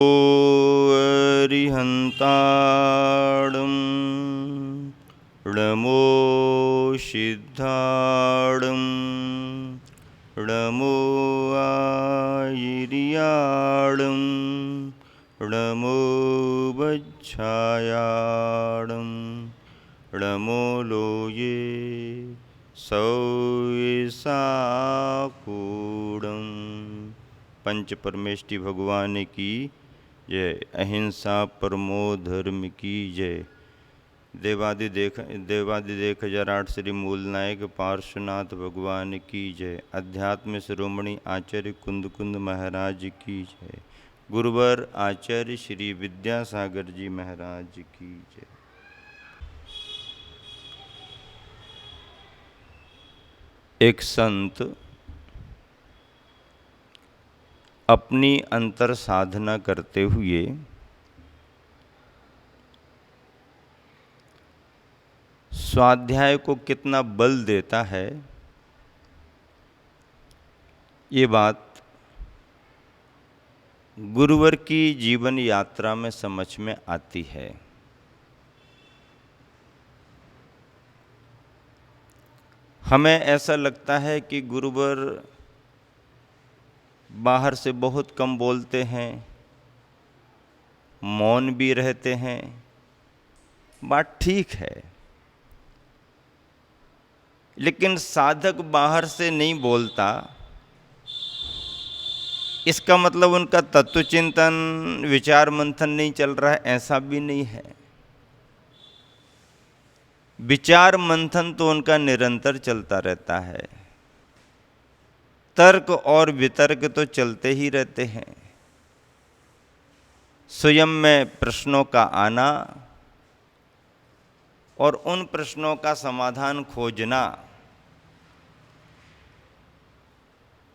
अरिहन्ताणं नमो सिद्धाणं नमो आयिर्याणं नमो वज्झायाणं नमो लोये सौसाकूणं। पंच परमेष्टि भगवान की जय। अहिंसा परमो धर्म की जय। देवादिदेख जराट श्री मूल नायक पार्श्वनाथ भगवान की जय। अध्यात्म शिरोमणि आचार्य कुंद कुंद महाराज की जय। गुरुवर आचार्य श्री विद्यासागर जी महाराज की जय। एक संत अपनी अंतर साधना करते हुए स्वाध्याय को कितना बल देता है, ये बात गुरुवर की जीवन यात्रा में समझ में आती है। हमें ऐसा लगता है कि गुरुवर बाहर से बहुत कम बोलते हैं, मौन भी रहते हैं। बात ठीक है, लेकिन साधक बाहर से नहीं बोलता, इसका मतलब उनका तत्व चिंतन विचार मंथन नहीं चल रहा है, ऐसा भी नहीं है। विचार मंथन तो उनका निरंतर चलता रहता है, तर्क और वितर्क तो चलते ही रहते हैं। स्वयं में प्रश्नों का आना और उन प्रश्नों का समाधान खोजना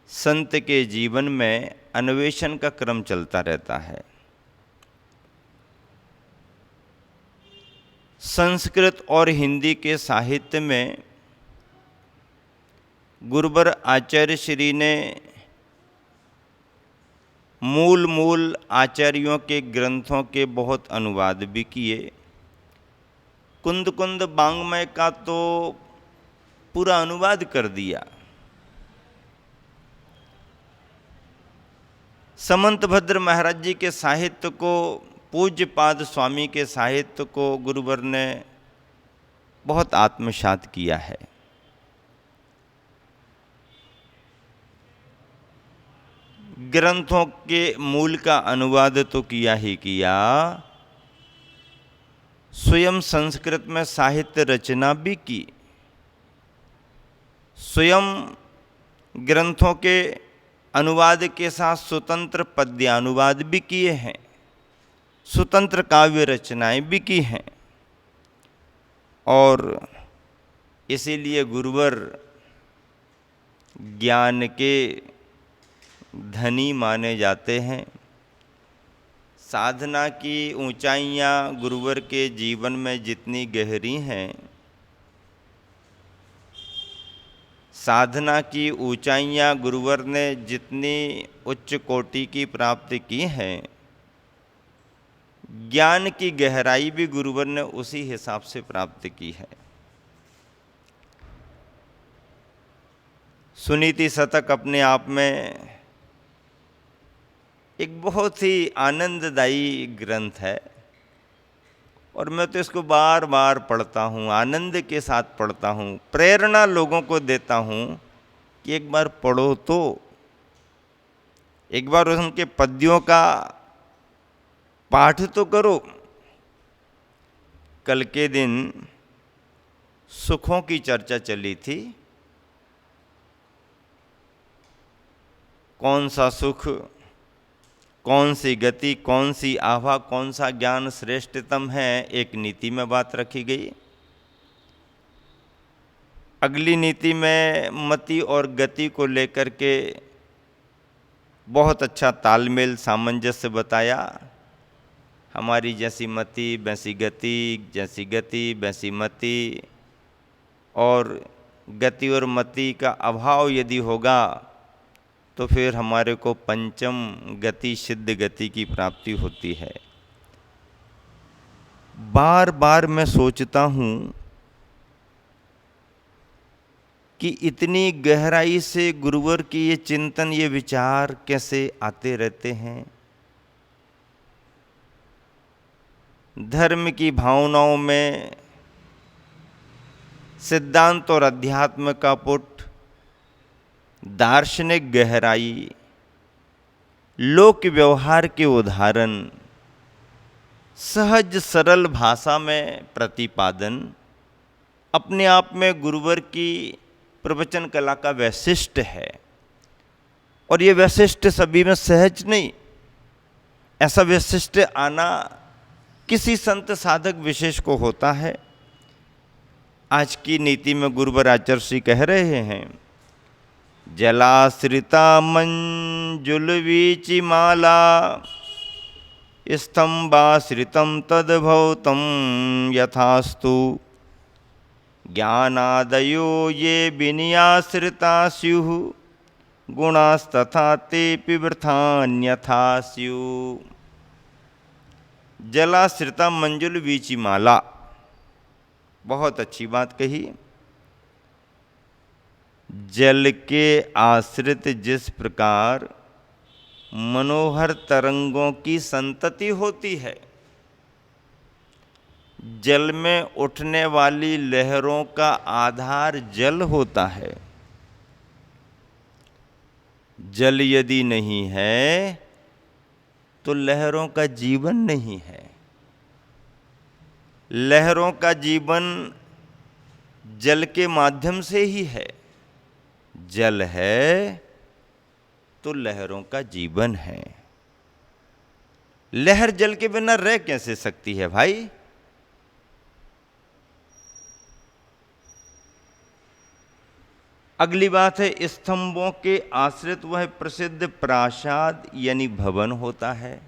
संत के जीवन में अन्वेषण का क्रम चलता रहता है। संस्कृत और हिंदी के साहित्य में गुरुवर आचार्य श्री ने मूल आचार्यों के ग्रंथों के बहुत अनुवाद भी किए। कुंद कुंद वाङ्मय का तो पूरा अनुवाद कर दिया। समंतभद्र महाराज जी के साहित्य को, पूज्यपाद स्वामी के साहित्य को गुरुवर ने बहुत आत्मसात किया है। ग्रंथों के मूल का अनुवाद तो किया ही किया, स्वयं संस्कृत में साहित्य रचना भी की। स्वयं ग्रंथों के अनुवाद के साथ स्वतंत्र पद्यानुवाद भी किए हैं, स्वतंत्र काव्य रचनाएं भी की हैं। और इसीलिए गुरुवर ज्ञान के धनी माने जाते हैं। साधना की ऊंचाइयां गुरुवर के जीवन में जितनी गहरी हैं, साधना की ऊंचाइयां गुरुवर ने जितनी उच्च कोटि की प्राप्ति की है, ज्ञान की गहराई भी गुरुवर ने उसी हिसाब से प्राप्त की है। सुनीति शतक अपने आप में एक बहुत ही आनंददायी ग्रंथ है, और मैं तो इसको बार बार पढ़ता हूँ, आनंद के साथ पढ़ता हूँ, प्रेरणा लोगों को देता हूँ कि एक बार पढ़ो, तो एक बार उनके पद्यों का पाठ तो करो। कल के दिन सुखों की चर्चा चली थी। कौन सा सुख, कौन सी गति, कौन सी आभा, कौन सा ज्ञान श्रेष्ठतम है, एक नीति में बात रखी गई। अगली नीति में मति और गति को लेकर के बहुत अच्छा तालमेल सामंजस्य बताया। हमारी जैसी मति वैसी गति, जैसी गति वैसी मति, और गति और मति का अभाव यदि होगा तो फिर हमारे को पंचम गति सिद्ध गति की प्राप्ति होती है। बार बार मैं सोचता हूँ कि इतनी गहराई से गुरुवर की ये चिंतन, ये विचार कैसे आते रहते हैं। धर्म की भावनाओं में सिद्धांत और अध्यात्म का पुट, दार्शनिक गहराई, लोक व्यवहार के उदाहरण, सहज सरल भाषा में प्रतिपादन अपने आप में गुरुवर की प्रवचन कला का वैशिष्ट्य है। और ये वैशिष्ट्य सभी में सहज नहीं, ऐसा वैशिष्ट्य आना किसी संत साधक विशेष को होता है। आज की नीति में गुरुवर आचार्य श्री कह रहे हैं, जलाश्रिता मंजुल वीचि माला स्तंभाश्रितम तद्भौतम यथास्तु ज्ञानादयो ये विनयाश्रिता स्युः गुणास्तथा तेऽपि वृथान्यथा स्युः। जलाश्रिता मंजुल वीचि माला, बहुत अच्छी बात कही। जल के आश्रित जिस प्रकार मनोहर तरंगों की संतति होती है, जल में उठने वाली लहरों का आधार जल होता है। जल यदि नहीं है तो लहरों का जीवन नहीं है। लहरों का जीवन जल के माध्यम से ही है। जल है तो लहरों का जीवन है। लहर जल के बिना रह कैसे सकती है भाई? अगली बात है, स्तंभों के आश्रित वह प्रसिद्ध प्रासाद यानी भवन होता है।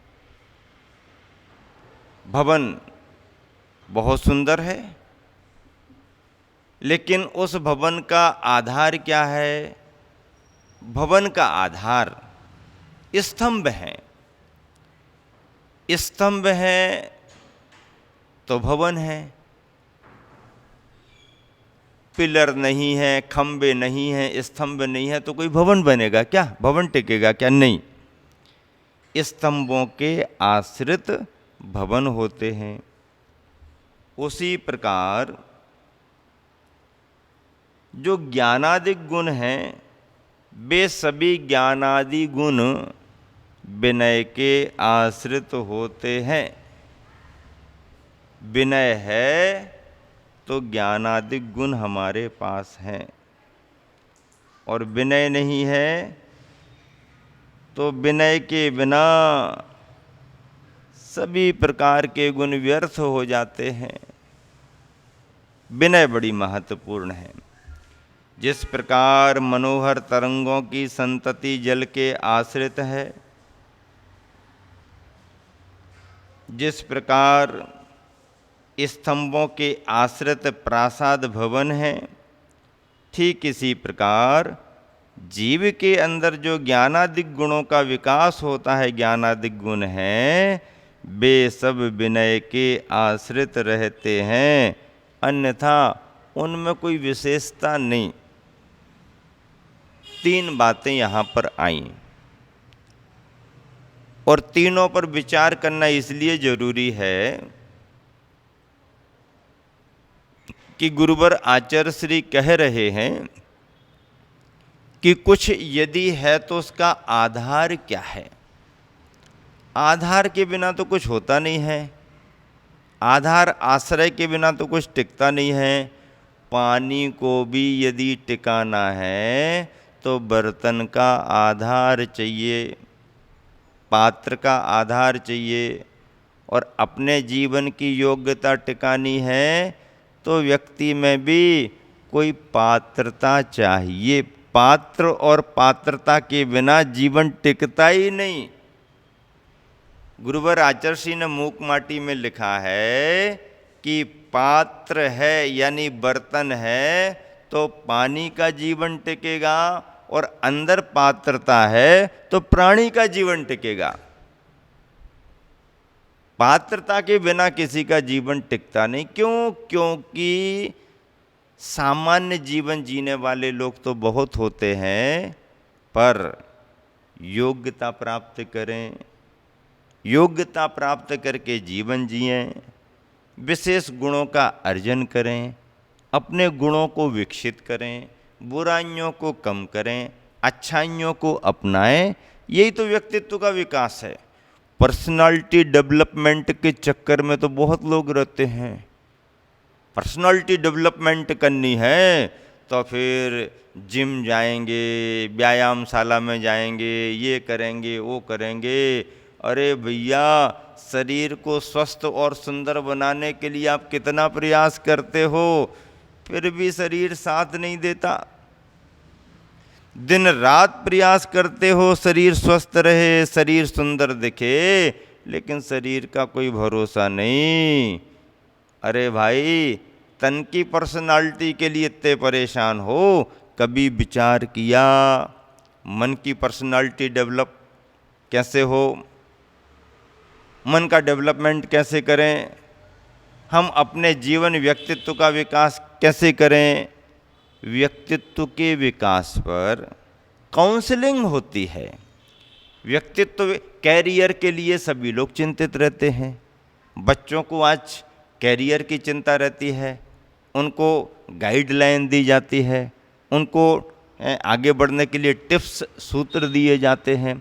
भवन बहुत सुंदर है, लेकिन उस भवन का आधार क्या है? भवन का आधार स्तंभ है। स्तंभ है तो भवन है। पिलर नहीं है, खंबे नहीं है, स्तंभ नहीं है तो कोई भवन बनेगा क्या? भवन टिकेगा क्या? नहीं। स्तंभों के आश्रित भवन होते हैं। उसी प्रकार जो ज्ञानादिक गुण हैं, वे सभी ज्ञानादि गुण विनय के आश्रित होते हैं। विनय है तो ज्ञानादिक गुण हमारे पास हैं, और विनय नहीं है तो विनय के बिना सभी प्रकार के गुण व्यर्थ हो जाते हैं। विनय बड़ी महत्वपूर्ण है। जिस प्रकार मनोहर तरंगों की संतति जल के आश्रित है, जिस प्रकार स्तंभों के आश्रित प्रासाद भवन है, ठीक इसी प्रकार जीव के अंदर जो ज्ञानादिक गुणों का विकास होता है, ज्ञानादिक गुण हैं, वे सब विनय के आश्रित रहते हैं, अन्यथा उनमें कोई विशेषता नहीं। तीन बातें यहाँ पर आईं, और तीनों पर विचार करना इसलिए जरूरी है कि गुरुवर आचार्य श्री कह रहे हैं कि कुछ यदि है तो उसका आधार क्या है। आधार के बिना तो कुछ होता नहीं है। आधार आश्रय के बिना तो कुछ टिकता नहीं है। पानी को भी यदि टिकाना है तो बर्तन का आधार चाहिए, पात्र का आधार चाहिए, और अपने जीवन की योग्यता टिकानी है तो व्यक्ति में भी कोई पात्रता चाहिए। पात्र और पात्रता के बिना जीवन टिकता ही नहीं। गुरुवर आचार्य श्री ने मूक माटी में लिखा है कि पात्र है यानी बर्तन है तो पानी का जीवन टिकेगा, और अंदर पात्रता है तो प्राणी का जीवन टिकेगा। पात्रता के बिना किसी का जीवन टिकता नहीं। क्यों? क्योंकि सामान्य जीवन जीने वाले लोग तो बहुत होते हैं, पर योग्यता प्राप्त करें, योग्यता प्राप्त करके जीवन जिएं, विशेष गुणों का अर्जन करें, अपने गुणों को विकसित करें, बुराइयों को कम करें, अच्छाइयों को अपनाएं। यही तो व्यक्तित्व का विकास है। पर्सनालिटी डेवलपमेंट के चक्कर में तो बहुत लोग रहते हैं। पर्सनालिटी डेवलपमेंट करनी है तो फिर जिम जाएंगे, व्यायामशाला में जाएंगे, ये करेंगे वो करेंगे। अरे भैया, शरीर को स्वस्थ और सुंदर बनाने के लिए आप कितना प्रयास करते हो, फिर भी शरीर साथ नहीं देता। दिन रात प्रयास करते हो शरीर स्वस्थ रहे, शरीर सुंदर दिखे, लेकिन शरीर का कोई भरोसा नहीं। अरे भाई, तन की पर्सनालिटी के लिए इतने परेशान हो, कभी विचार किया मन की पर्सनालिटी डेवलप कैसे हो? मन का डेवलपमेंट कैसे करें? हम अपने जीवन व्यक्तित्व का विकास कैसे करें? व्यक्तित्व के विकास पर काउंसलिंग होती है। व्यक्तित्व कैरियर के लिए सभी लोग चिंतित रहते हैं। बच्चों को आज कैरियर की चिंता रहती है, उनको गाइडलाइन दी जाती है, उनको आगे बढ़ने के लिए टिप्स सूत्र दिए जाते हैं।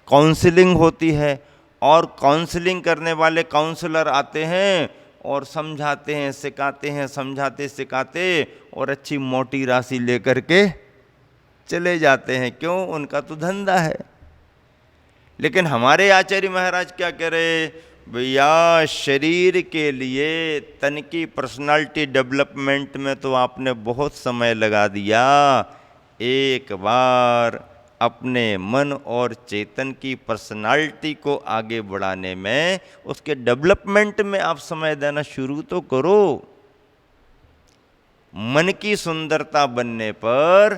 काउंसलिंग होती है और काउंसलिंग करने वाले काउंसलर आते हैं और समझाते हैं, सिखाते हैं, समझाते सिखाते और अच्छी मोटी राशि लेकर के चले जाते हैं। क्यों? उनका तो धंधा है। लेकिन हमारे आचार्य महाराज क्या कह रहे? भैया, शरीर के लिए तन की पर्सनालिटी डेवलपमेंट में तो आपने बहुत समय लगा दिया। एक बार अपने मन और चेतन की पर्सनालिटी को आगे बढ़ाने में, उसके डेवलपमेंट में आप समय देना शुरू तो करो। मन की सुंदरता बनने पर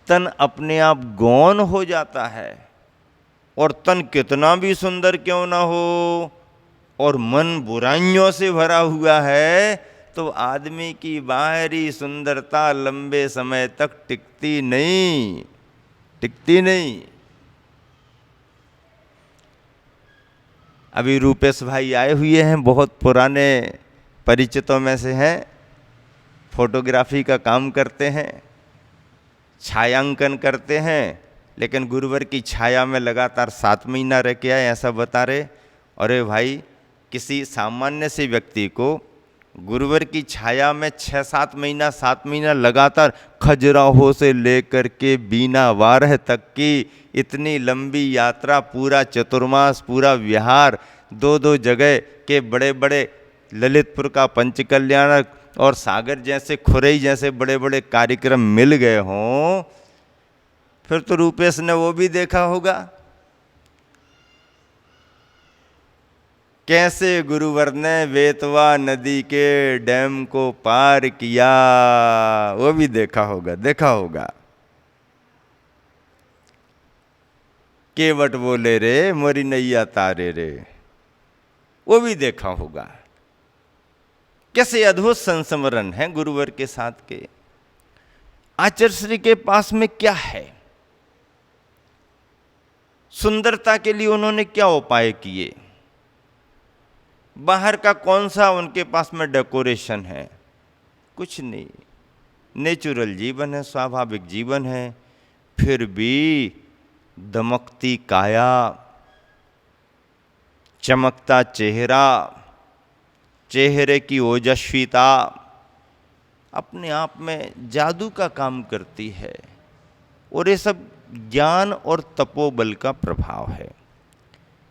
तन अपने आप गौण हो जाता है। और तन कितना भी सुंदर क्यों ना हो और मन बुराइयों से भरा हुआ है, तो आदमी की बाहरी सुंदरता लंबे समय तक टिकती नहीं, टिकती नहीं। अभी रूपेश भाई आए हुए हैं, बहुत पुराने परिचितों में से हैं, फोटोग्राफी का काम करते हैं, छायांकन करते हैं, लेकिन गुरुवर की छाया में लगातार 7 महीना रह के आए, ऐसा बता रहे। अरे भाई, किसी सामान्य से व्यक्ति को गुरुवर की छाया में 6-7 महीना 7 महीना लगातार खजुराहो से लेकर के बीना वारह तक की इतनी लंबी यात्रा, पूरा चतुर्मास, पूरा विहार, 2-2 जगह के बड़े बड़े ललितपुर का पंचकल्याणक और सागर जैसे, खुरई जैसे बड़े बड़े कार्यक्रम मिल गए हों, फिर तो रूपेश ने वो भी देखा होगा कैसे गुरुवर ने बेतवा नदी के डैम को पार किया, वो भी देखा होगा, देखा होगा। केवट बोले रे मोरी नैया तारे रे, वो भी देखा होगा। कैसे अद्भुत संस्मरण है गुरुवर के साथ के। आचार्य श्री के पास में क्या है? सुंदरता के लिए उन्होंने क्या उपाय किए? बाहर का कौन सा उनके पास में डेकोरेशन है? कुछ नहीं। नेचुरल जीवन है, स्वाभाविक जीवन है, फिर भी दमकती काया, चमकता चेहरा, चेहरे की ओजस्विता अपने आप में जादू का काम करती है। और ये सब ज्ञान और तपोबल का प्रभाव है।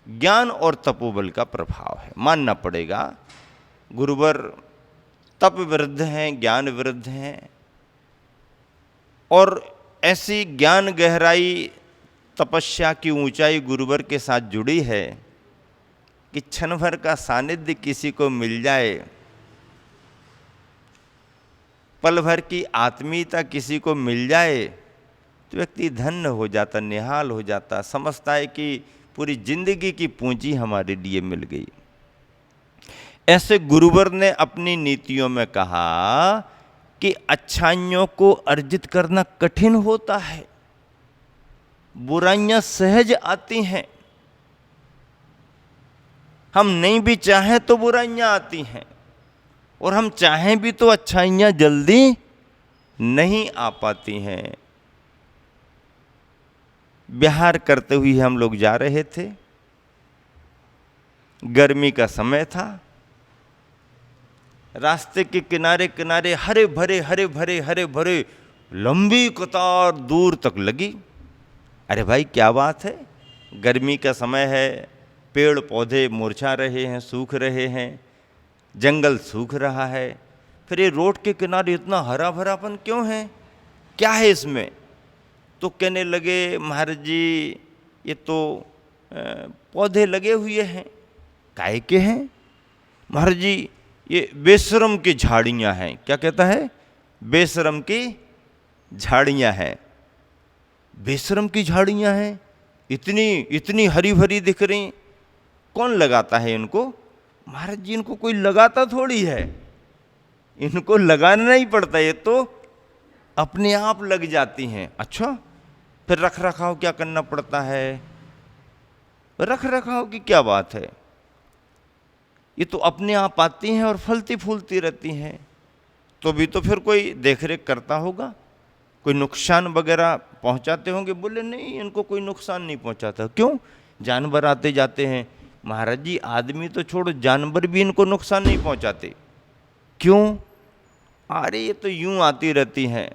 ज्ञान और तपोबल का प्रभाव है, मानना पड़ेगा। गुरुवर तप विरुद्ध हैं, ज्ञान विरुद्ध हैं, और ऐसी ज्ञान गहराई, तपस्या की ऊंचाई गुरुवर के साथ जुड़ी है कि क्षण भर का सानिध्य किसी को मिल जाए, पल भर की आत्मीयता किसी को मिल जाए, तो व्यक्ति धन्य हो जाता, निहाल हो जाता, समझता है कि पूरी जिंदगी की पूंजी हमारे लिए मिल गई। ऐसे गुरुवर ने अपनी नीतियों में कहा कि अच्छाइयों को अर्जित करना कठिन होता है, बुराइयां सहज आती हैं, हम नहीं भी चाहें तो बुराइयां आती हैं, और हम चाहें भी तो अच्छाइयां जल्दी नहीं आ पाती हैं। विहार करते हुए हम लोग जा रहे थे, गर्मी का समय था, रास्ते के किनारे किनारे हरे भरे लंबी कतार दूर तक लगी। अरे भाई क्या बात है, गर्मी का समय है, पेड़ पौधे मुरझा रहे हैं, सूख रहे हैं, जंगल सूख रहा है, फिर ये रोड के किनारे इतना हरा भरापन क्यों है, क्या है इसमें? तो कहने लगे महाराज जी ये तो पौधे लगे हुए हैं। काहे के हैं? महाराज जी ये बेशरम की झाड़ियाँ हैं। क्या कहता है? बेशरम की झाड़ियाँ हैं। बेशरम की झाड़ियाँ हैं, इतनी हरी भरी दिख रही, कौन लगाता है इनको? महाराज जी इनको कोई लगाता थोड़ी है, इनको लगाना नहीं पड़ता, ये तो अपने आप लग जाती हैं। अच्छा, फिर रख रखाव क्या करना पड़ता है? रख रखाव की क्या बात है, ये तो अपने आप आती हैं और फलती फूलती रहती हैं, तो भी तो फिर कोई देखरेख करता होगा, कोई नुकसान वगैरह पहुंचाते होंगे। बोले नहीं, इनको कोई नुकसान नहीं पहुंचाता। क्यों? जानवर आते जाते हैं। महाराज जी आदमी तो छोड़ो, जानवर भी इनको नुकसान नहीं पहुंचाते। क्यों? अरे ये तो यूं आती रहती हैं,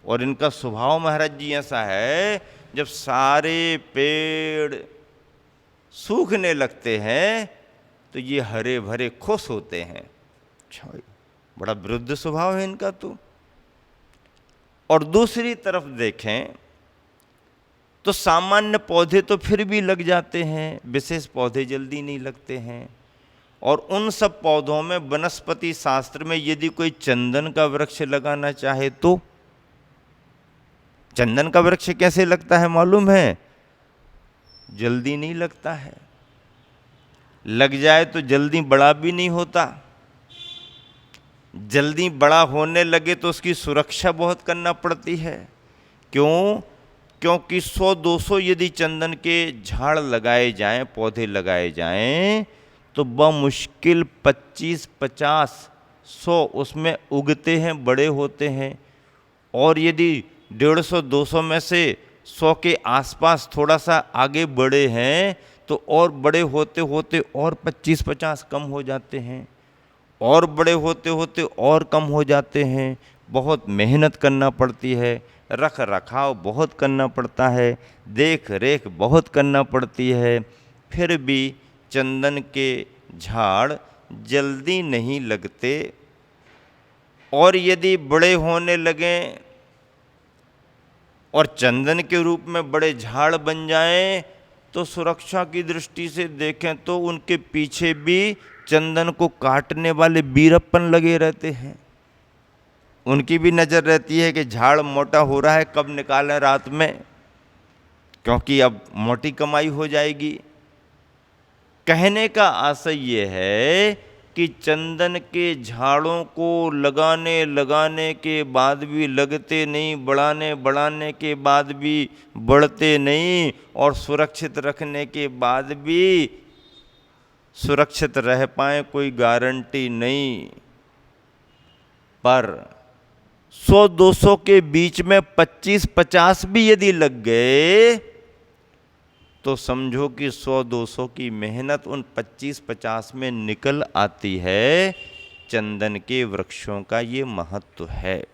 और इनका स्वभाव महाराज जी ऐसा है, जब सारे पेड़ सूखने लगते हैं तो ये हरे भरे खुश होते हैं। अच्छा, बड़ा विरुद्ध स्वभाव है इनका तो। और दूसरी तरफ देखें तो सामान्य पौधे तो फिर भी लग जाते हैं, विशेष पौधे जल्दी नहीं लगते हैं। और उन सब पौधों में वनस्पति शास्त्र में यदि कोई चंदन का वृक्ष लगाना चाहे तो चंदन का वृक्ष कैसे लगता है मालूम है? जल्दी नहीं लगता है, लग जाए तो जल्दी बड़ा भी नहीं होता, जल्दी बड़ा होने लगे तो उसकी सुरक्षा बहुत करना पड़ती है। क्यों? क्योंकि 100-200 यदि चंदन के झाड़ लगाए जाएं, पौधे लगाए जाएं, तो बमुश्किल 25-50-100 उसमें उगते हैं, बड़े होते हैं। और यदि 150-200 में से 100 के आसपास थोड़ा सा आगे बढ़े हैं तो और बड़े होते होते और 25-50 कम हो जाते हैं, और बड़े होते होते और कम हो जाते हैं। बहुत मेहनत करना पड़ती है, रख रखाव बहुत करना पड़ता है, देख रेख बहुत करना पड़ती है, फिर भी चंदन के झाड़ जल्दी नहीं लगते। और यदि बड़े होने लगें और चंदन के रूप में बड़े झाड़ बन जाएं तो सुरक्षा की दृष्टि से देखें तो उनके पीछे भी चंदन को काटने वाले बीरप्पन लगे रहते हैं। उनकी भी नज़र रहती है कि झाड़ मोटा हो रहा है, कब निकालें रात में, क्योंकि अब मोटी कमाई हो जाएगी। कहने का आशय ये है कि चंदन के झाड़ों को लगाने के बाद भी लगते नहीं, बढ़ाने के बाद भी बढ़ते नहीं, और सुरक्षित रखने के बाद भी सुरक्षित रह पाए कोई गारंटी नहीं। पर 100-200 के बीच में 25-50 भी यदि लग गए तो समझो कि 100-200 की मेहनत उन 25-50 में निकल आती है। चंदन के वृक्षों का ये महत्व है।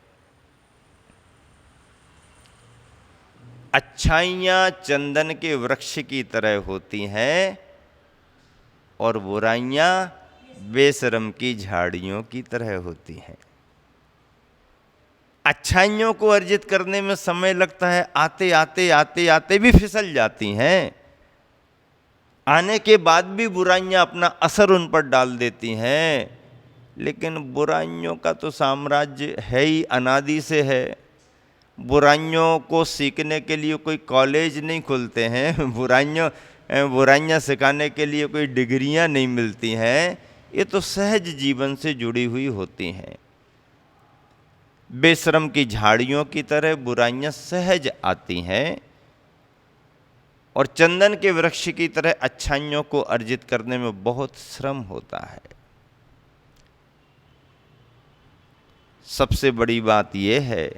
अच्छाइयाँ चंदन के वृक्ष की तरह होती हैं और बुराइयाँ बेशरम की झाड़ियों की तरह होती हैं। अच्छाइयों को अर्जित करने में समय लगता है, आते आते भी फिसल जाती हैं, आने के बाद भी बुराइयां अपना असर उन पर डाल देती हैं। लेकिन बुराइयों का तो साम्राज्य है ही, अनादि से है। बुराइयों को सीखने के लिए कोई कॉलेज नहीं खुलते हैं, बुराइयां सिखाने के लिए कोई डिग्रियां नहीं मिलती हैं। ये तो सहज जीवन से जुड़ी हुई होती हैं। बेशर्म की झाड़ियों की तरह बुराइयां सहज आती हैं और चंदन के वृक्ष की तरह अच्छाइयों को अर्जित करने में बहुत श्रम होता है। सबसे बड़ी बात यह है,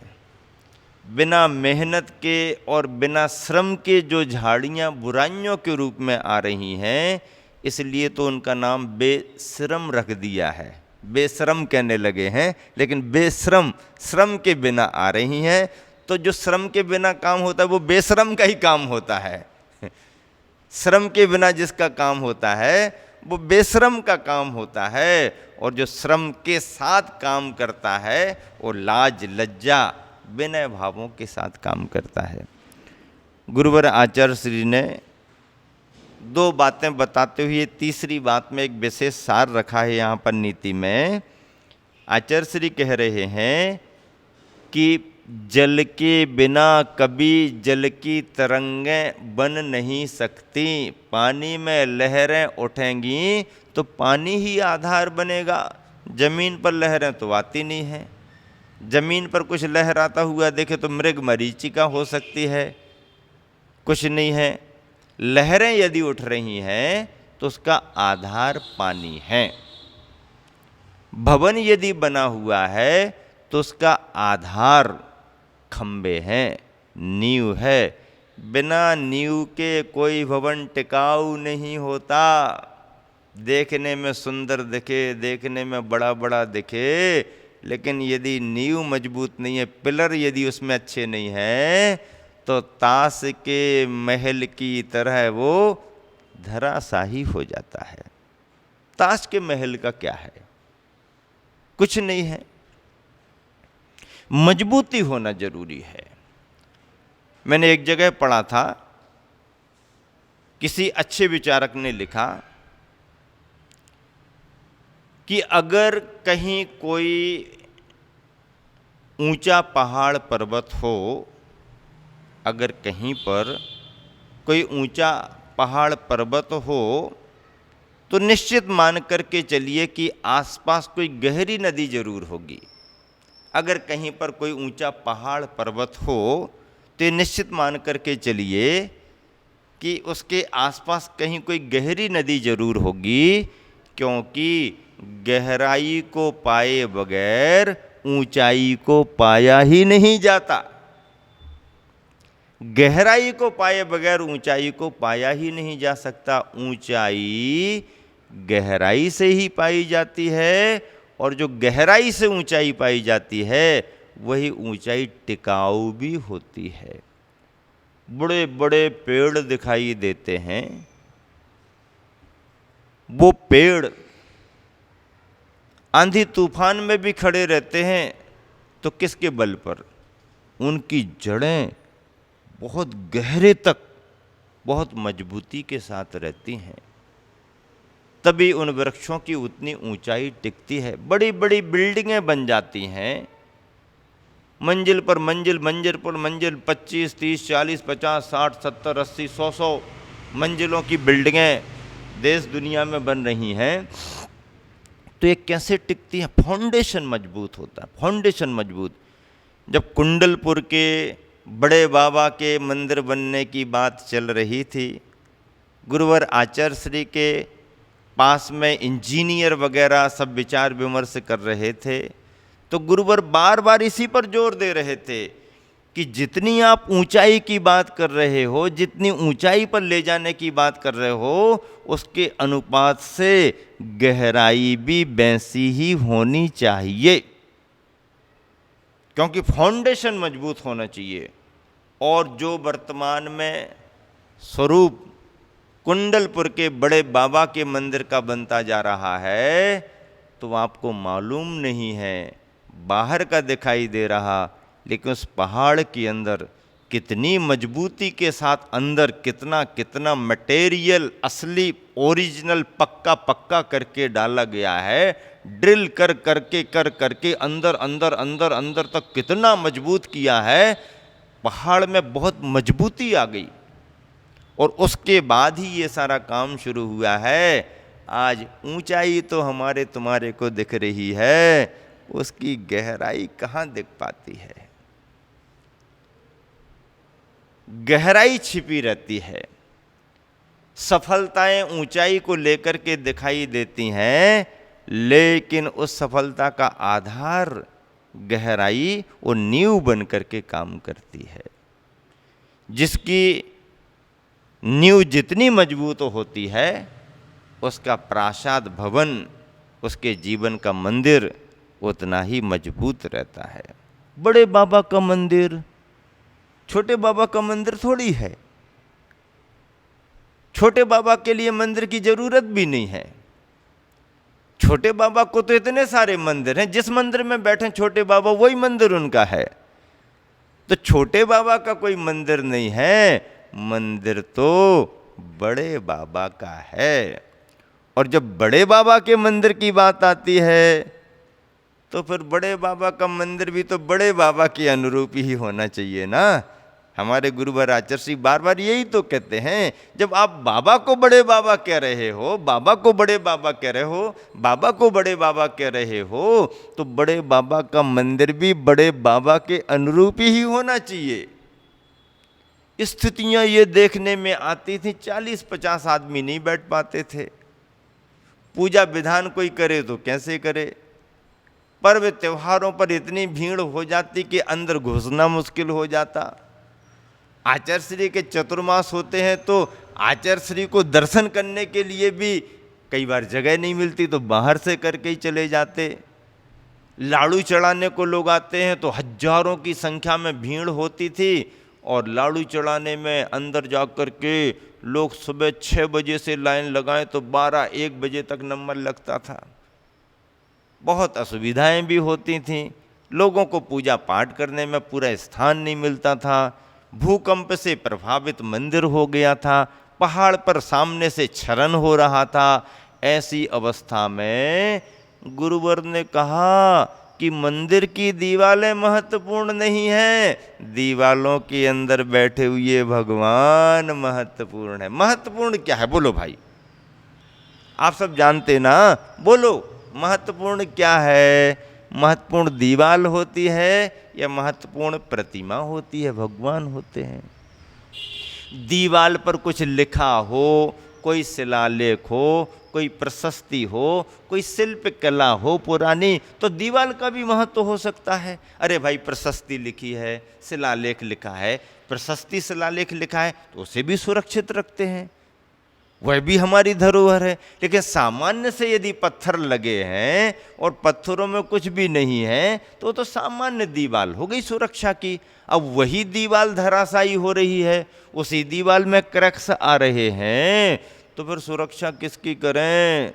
बिना मेहनत के और बिना श्रम के जो झाड़ियां बुराइयों के रूप में आ रही हैं, इसलिए तो उनका नाम बेश्रम रख दिया है। बेश्रम कहने लगे हैं, लेकिन बेश्रम, श्रम के बिना आ रही हैं। तो जो श्रम के बिना काम होता है वो बेश्रम का ही काम होता है। श्रम के बिना जिसका काम होता है वो बेश्रम का काम होता है, और जो श्रम के साथ काम करता है वो लाज लज्जा विनय भावों के साथ काम करता है। गुरुवर आचार्य श्री ने दो बातें बताते हुए तीसरी बात में एक विशेष सार रखा है यहाँ पर नीति में। आचार्य श्री कह रहे हैं कि जल के बिना कभी जल की तरंगें बन नहीं सकती। पानी में लहरें उठेंगी तो पानी ही आधार बनेगा। जमीन पर लहरें तो आती नहीं हैं। जमीन पर कुछ लहराता हुआ देखे तो मृग मरीचिका हो सकती है, कुछ नहीं है। लहरें यदि उठ रही हैं तो उसका आधार पानी है। भवन यदि बना हुआ है तो उसका आधार खंबे हैं, नींव है। बिना नींव के कोई भवन टिकाऊ नहीं होता। देखने में सुंदर दिखे, देखने में बड़ा बड़ा दिखे, लेकिन यदि नींव मजबूत नहीं है, पिलर यदि उसमें अच्छे नहीं है, तो ताश के महल की तरह वो धराशाही हो जाता है। ताश के महल का क्या है? कुछ नहीं है। मजबूती होना जरूरी है। मैंने एक जगह पढ़ा था, किसी अच्छे विचारक ने लिखा कि अगर कहीं कोई ऊंचा पहाड़ पर्वत हो, अगर कहीं पर कोई ऊंचा पहाड़ पर्वत हो, तो निश्चित मान करके चलिए कि आसपास कोई गहरी नदी जरूर होगी। अगर कहीं पर कोई ऊंचा पहाड़ पर्वत हो तो निश्चित मान करके चलिए कि उसके आसपास कहीं कोई गहरी नदी जरूर होगी, क्योंकि गहराई को पाए बगैर ऊंचाई को पाया ही नहीं जाता। गहराई को पाए बगैर ऊंचाई को पाया ही नहीं जा सकता। ऊंचाई गहराई से ही पाई जाती है, और जो गहराई से ऊंचाई पाई जाती है वही ऊंचाई टिकाऊ भी होती है। बड़े बड़े पेड़ दिखाई देते हैं, वो पेड़ आंधी तूफान में भी खड़े रहते हैं, तो किसके बल पर? उनकी जड़ें बहुत गहरे तक बहुत मजबूती के साथ रहती हैं, तभी उन वृक्षों की उतनी ऊंचाई टिकती है। बड़ी बड़ी बिल्डिंगें बन जाती हैं, मंजिल पर मंजिल, मंजिल पर मंजिल, 25, 30, 40, 50, 60, 70, 80, 100 मंजिलों की बिल्डिंगें देश दुनिया में बन रही हैं। तो ये कैसे टिकती है? फाउंडेशन मजबूत होता है, फाउंडेशन मजबूत। जब कुंडलपुर के बड़े बाबा के मंदिर बनने की बात चल रही थी, गुरुवर आचार्य श्री के पास में इंजीनियर वगैरह सब विचार विमर्श कर रहे थे, तो गुरुवर बार बार इसी पर जोर दे रहे थे कि जितनी आप ऊंचाई की बात कर रहे हो, जितनी ऊंचाई पर ले जाने की बात कर रहे हो, उसके अनुपात से गहराई भी वैसी ही होनी चाहिए, क्योंकि फाउंडेशन मजबूत होना चाहिए। और जो वर्तमान में स्वरूप कुंडलपुर के बड़े बाबा के मंदिर का बनता जा रहा है, तो आपको मालूम नहीं है, बाहर का दिखाई दे रहा, लेकिन उस पहाड़ के अंदर कितनी मजबूती के साथ अंदर कितना कितना मटेरियल असली ओरिजिनल पक्का पक्का करके डाला गया है, ड्रिल कर करके अंदर अंदर अंदर अंदर तक कितना मजबूत किया है। पहाड़ में बहुत मजबूती आ गई और उसके बाद ही ये सारा काम शुरू हुआ है। आज ऊंचाई तो हमारे तुम्हारे को दिख रही है, उसकी गहराई कहाँ दिख पाती है। गहराई छिपी रहती है। सफलताएं ऊंचाई को लेकर के दिखाई देती हैं, लेकिन उस सफलता का आधार गहराई और नींव बन करके काम करती है। जिसकी नींव जितनी मजबूत होती है, उसका प्रासाद भवन, उसके जीवन का मंदिर उतना ही मजबूत रहता है। बड़े बाबा का मंदिर छोटे बाबा का मंदिर थोड़ी है। छोटे बाबा के लिए मंदिर की जरूरत भी नहीं है। छोटे बाबा को तो इतने सारे मंदिर हैं, जिस मंदिर में बैठे छोटे बाबा वही मंदिर उनका है। तो छोटे बाबा का कोई मंदिर नहीं है, मंदिर तो बड़े बाबा का है। और जब बड़े बाबा के मंदिर की बात आती है, तो फिर बड़े बाबा का मंदिर भी तो बड़े बाबा के अनुरूप ही होना चाहिए ना। हमारे गुरुवर आचार्य श्री बार बार यही तो कहते हैं, जब आप बाबा को बड़े बाबा कह रहे हो, बाबा को बड़े बाबा कह रहे हो, बाबा को बड़े बाबा कह रहे हो, तो बड़े बाबा का मंदिर भी बड़े बाबा के अनुरूप ही होना चाहिए। स्थितियां ये देखने में आती थी, 40-50 आदमी नहीं बैठ पाते थे। पूजा विधान कोई करे तो कैसे करे। पर्व त्योहारों पर इतनी भीड़ हो जाती कि अंदर घुसना मुश्किल हो जाता। आचार्य श्री के चतुर्मास होते हैं तो आचार्य श्री को दर्शन करने के लिए भी कई बार जगह नहीं मिलती, तो बाहर से करके ही चले जाते। लाड़ू चढ़ाने को लोग आते हैं तो हजारों की संख्या में भीड़ होती थी, और लाड़ू चढ़ाने में अंदर जाकर के लोग सुबह 6 बजे से लाइन लगाएं तो 12-1 बजे तक नंबर लगता था। बहुत असुविधाएं भी होती थीं। लोगों को पूजा पाठ करने में पूरा स्थान नहीं मिलता था। भूकंप से प्रभावित मंदिर हो गया था, पहाड़ पर सामने से क्षरण हो रहा था। ऐसी अवस्था में गुरुवर ने कहा कि मंदिर की दीवारें महत्वपूर्ण नहीं है, दीवालों के अंदर बैठे हुए भगवान महत्वपूर्ण है। महत्वपूर्ण क्या है बोलो भाई, आप सब जानते ना, बोलो महत्वपूर्ण क्या है। महत्वपूर्ण दीवाल होती है या महत्वपूर्ण प्रतिमा होती है, भगवान होते हैं। दीवाल पर कुछ लिखा हो, कोई शिलालेख हो, कोई प्रशस्ति हो, कोई शिल्प कला हो पुरानी, तो दीवाल का भी महत्व हो सकता है। अरे भाई प्रशस्ति लिखी है, शिलालेख लिखा है, प्रशस्ति शिलालेख लिखा है, तो उसे भी सुरक्षित रखते हैं, वह भी हमारी धरोहर है। लेकिन सामान्य से यदि पत्थर लगे हैं और पत्थरों में कुछ भी नहीं है, तो सामान्य दीवाल हो गई सुरक्षा की। अब वही दीवाल धराशायी हो रही है, उसी दीवाल में क्रैक्स आ रहे हैं, तो फिर सुरक्षा किसकी करें।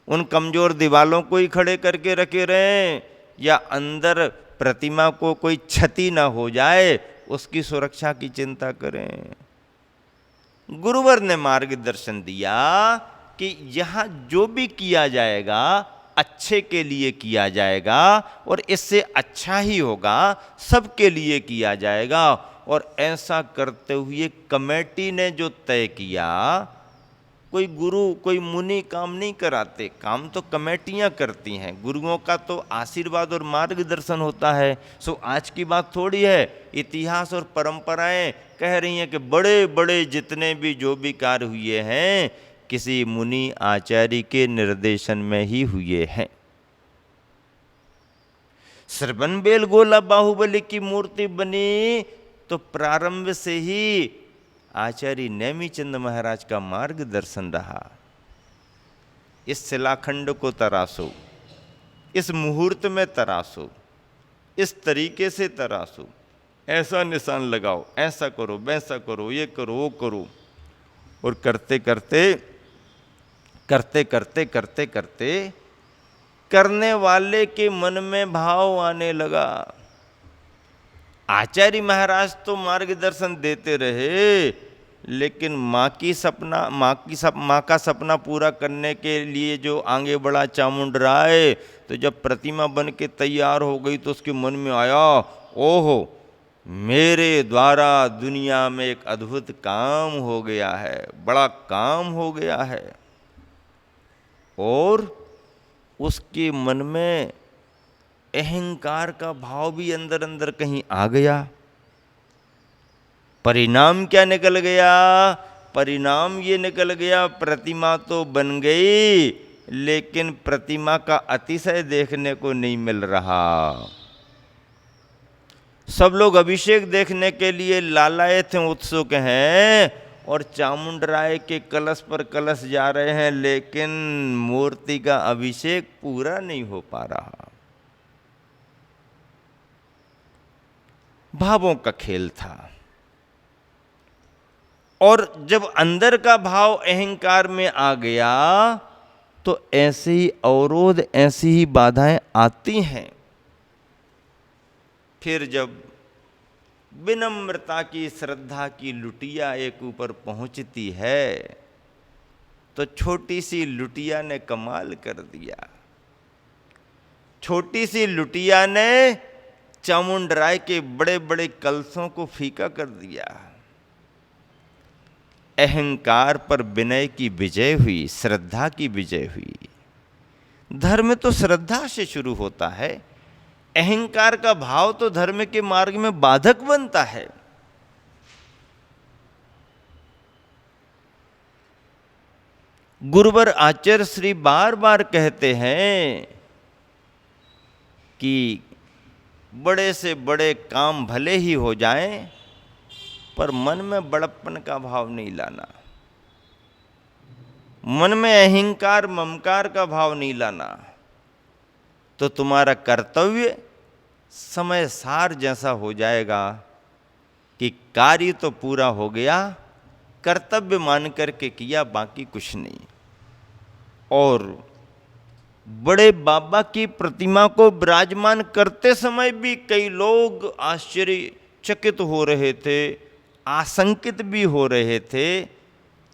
उन कमजोर दीवालों को ही खड़े करके रखे रहें, या अंदर प्रतिमा को कोई क्षति ना हो जाए उसकी सुरक्षा की चिंता करें। गुरुवर ने मार्गदर्शन दिया कि यहाँ जो भी किया जाएगा अच्छे के लिए किया जाएगा, और इससे अच्छा ही होगा, सबके लिए किया जाएगा। और ऐसा करते हुए कमेटी ने जो तय किया, कोई गुरु कोई मुनि काम नहीं कराते, काम तो कमेटियां करती हैं। गुरुओं का तो आशीर्वाद और मार्गदर्शन होता है। सो आज की बात थोड़ी है, इतिहास और परंपराएं कह रही हैं कि बड़े बड़े जितने भी जो भी कार्य हुए हैं किसी मुनि आचार्य के निर्देशन में ही हुए हैं। श्रवणबेल गोला बाहुबली की मूर्ति बनी तो प्रारंभ से ही आचार्य नेमिचंद महाराज का मार्गदर्शन रहा। इस शिलाखंड को तराशो, इस मुहूर्त में तराशो, इस तरीके से तराशो, ऐसा निशान लगाओ, ऐसा करो, वैसा करो, ये करो, वो करो। और करते करते करते करते करते करते करने वाले के मन में भाव आने लगा। आचार्य महाराज तो मार्गदर्शन देते रहे, लेकिन माँ का सपना पूरा करने के लिए जो आगे बढ़ा चामुंडराय, तो जब प्रतिमा बन के तैयार हो गई तो उसके मन में आया, ओहो मेरे द्वारा दुनिया में एक अद्भुत काम हो गया है, बड़ा काम हो गया है। और उसके मन में अहंकार का भाव भी अंदर अंदर कहीं आ गया। परिणाम क्या निकल गया? परिणाम ये निकल गया, प्रतिमा तो बन गई, लेकिन प्रतिमा का अतिशय देखने को नहीं मिल रहा। सब लोग अभिषेक देखने के लिए लालायत हैं, उत्सुक हैं, और चामुंडराय के कलश पर कलश जा रहे हैं, लेकिन मूर्ति का अभिषेक पूरा नहीं हो पा रहा। भावों का खेल था। और जब अंदर का भाव अहंकार में आ गया तो ऐसे ही अवरोध, ऐसी ही बाधाएं आती हैं। फिर जब विनम्रता की, श्रद्धा की लुटिया एक ऊपर पहुंचती है, तो छोटी सी लुटिया ने कमाल कर दिया। छोटी सी लुटिया ने चामुंडराय के बड़े बड़े कलशों को फीका कर दिया। अहंकार पर विनय की विजय हुई, श्रद्धा की विजय हुई। धर्म तो श्रद्धा से शुरू होता है। अहंकार का भाव तो धर्म के मार्ग में बाधक बनता है। गुरुवर आचार्य श्री बार बार कहते हैं कि बड़े से बड़े काम भले ही हो जाएं, पर मन में बड़प्पन का भाव नहीं लाना, मन में अहंकार ममकार का भाव नहीं लाना, तो तुम्हारा कर्तव्य समय सार जैसा हो जाएगा कि कार्य तो पूरा हो गया, कर्तव्य मान करके किया, बाकी कुछ नहीं। और बड़े बाबा की प्रतिमा को विराजमान करते समय भी कई लोग आश्चर्यचकित हो रहे थे, आशंकित भी हो रहे थे,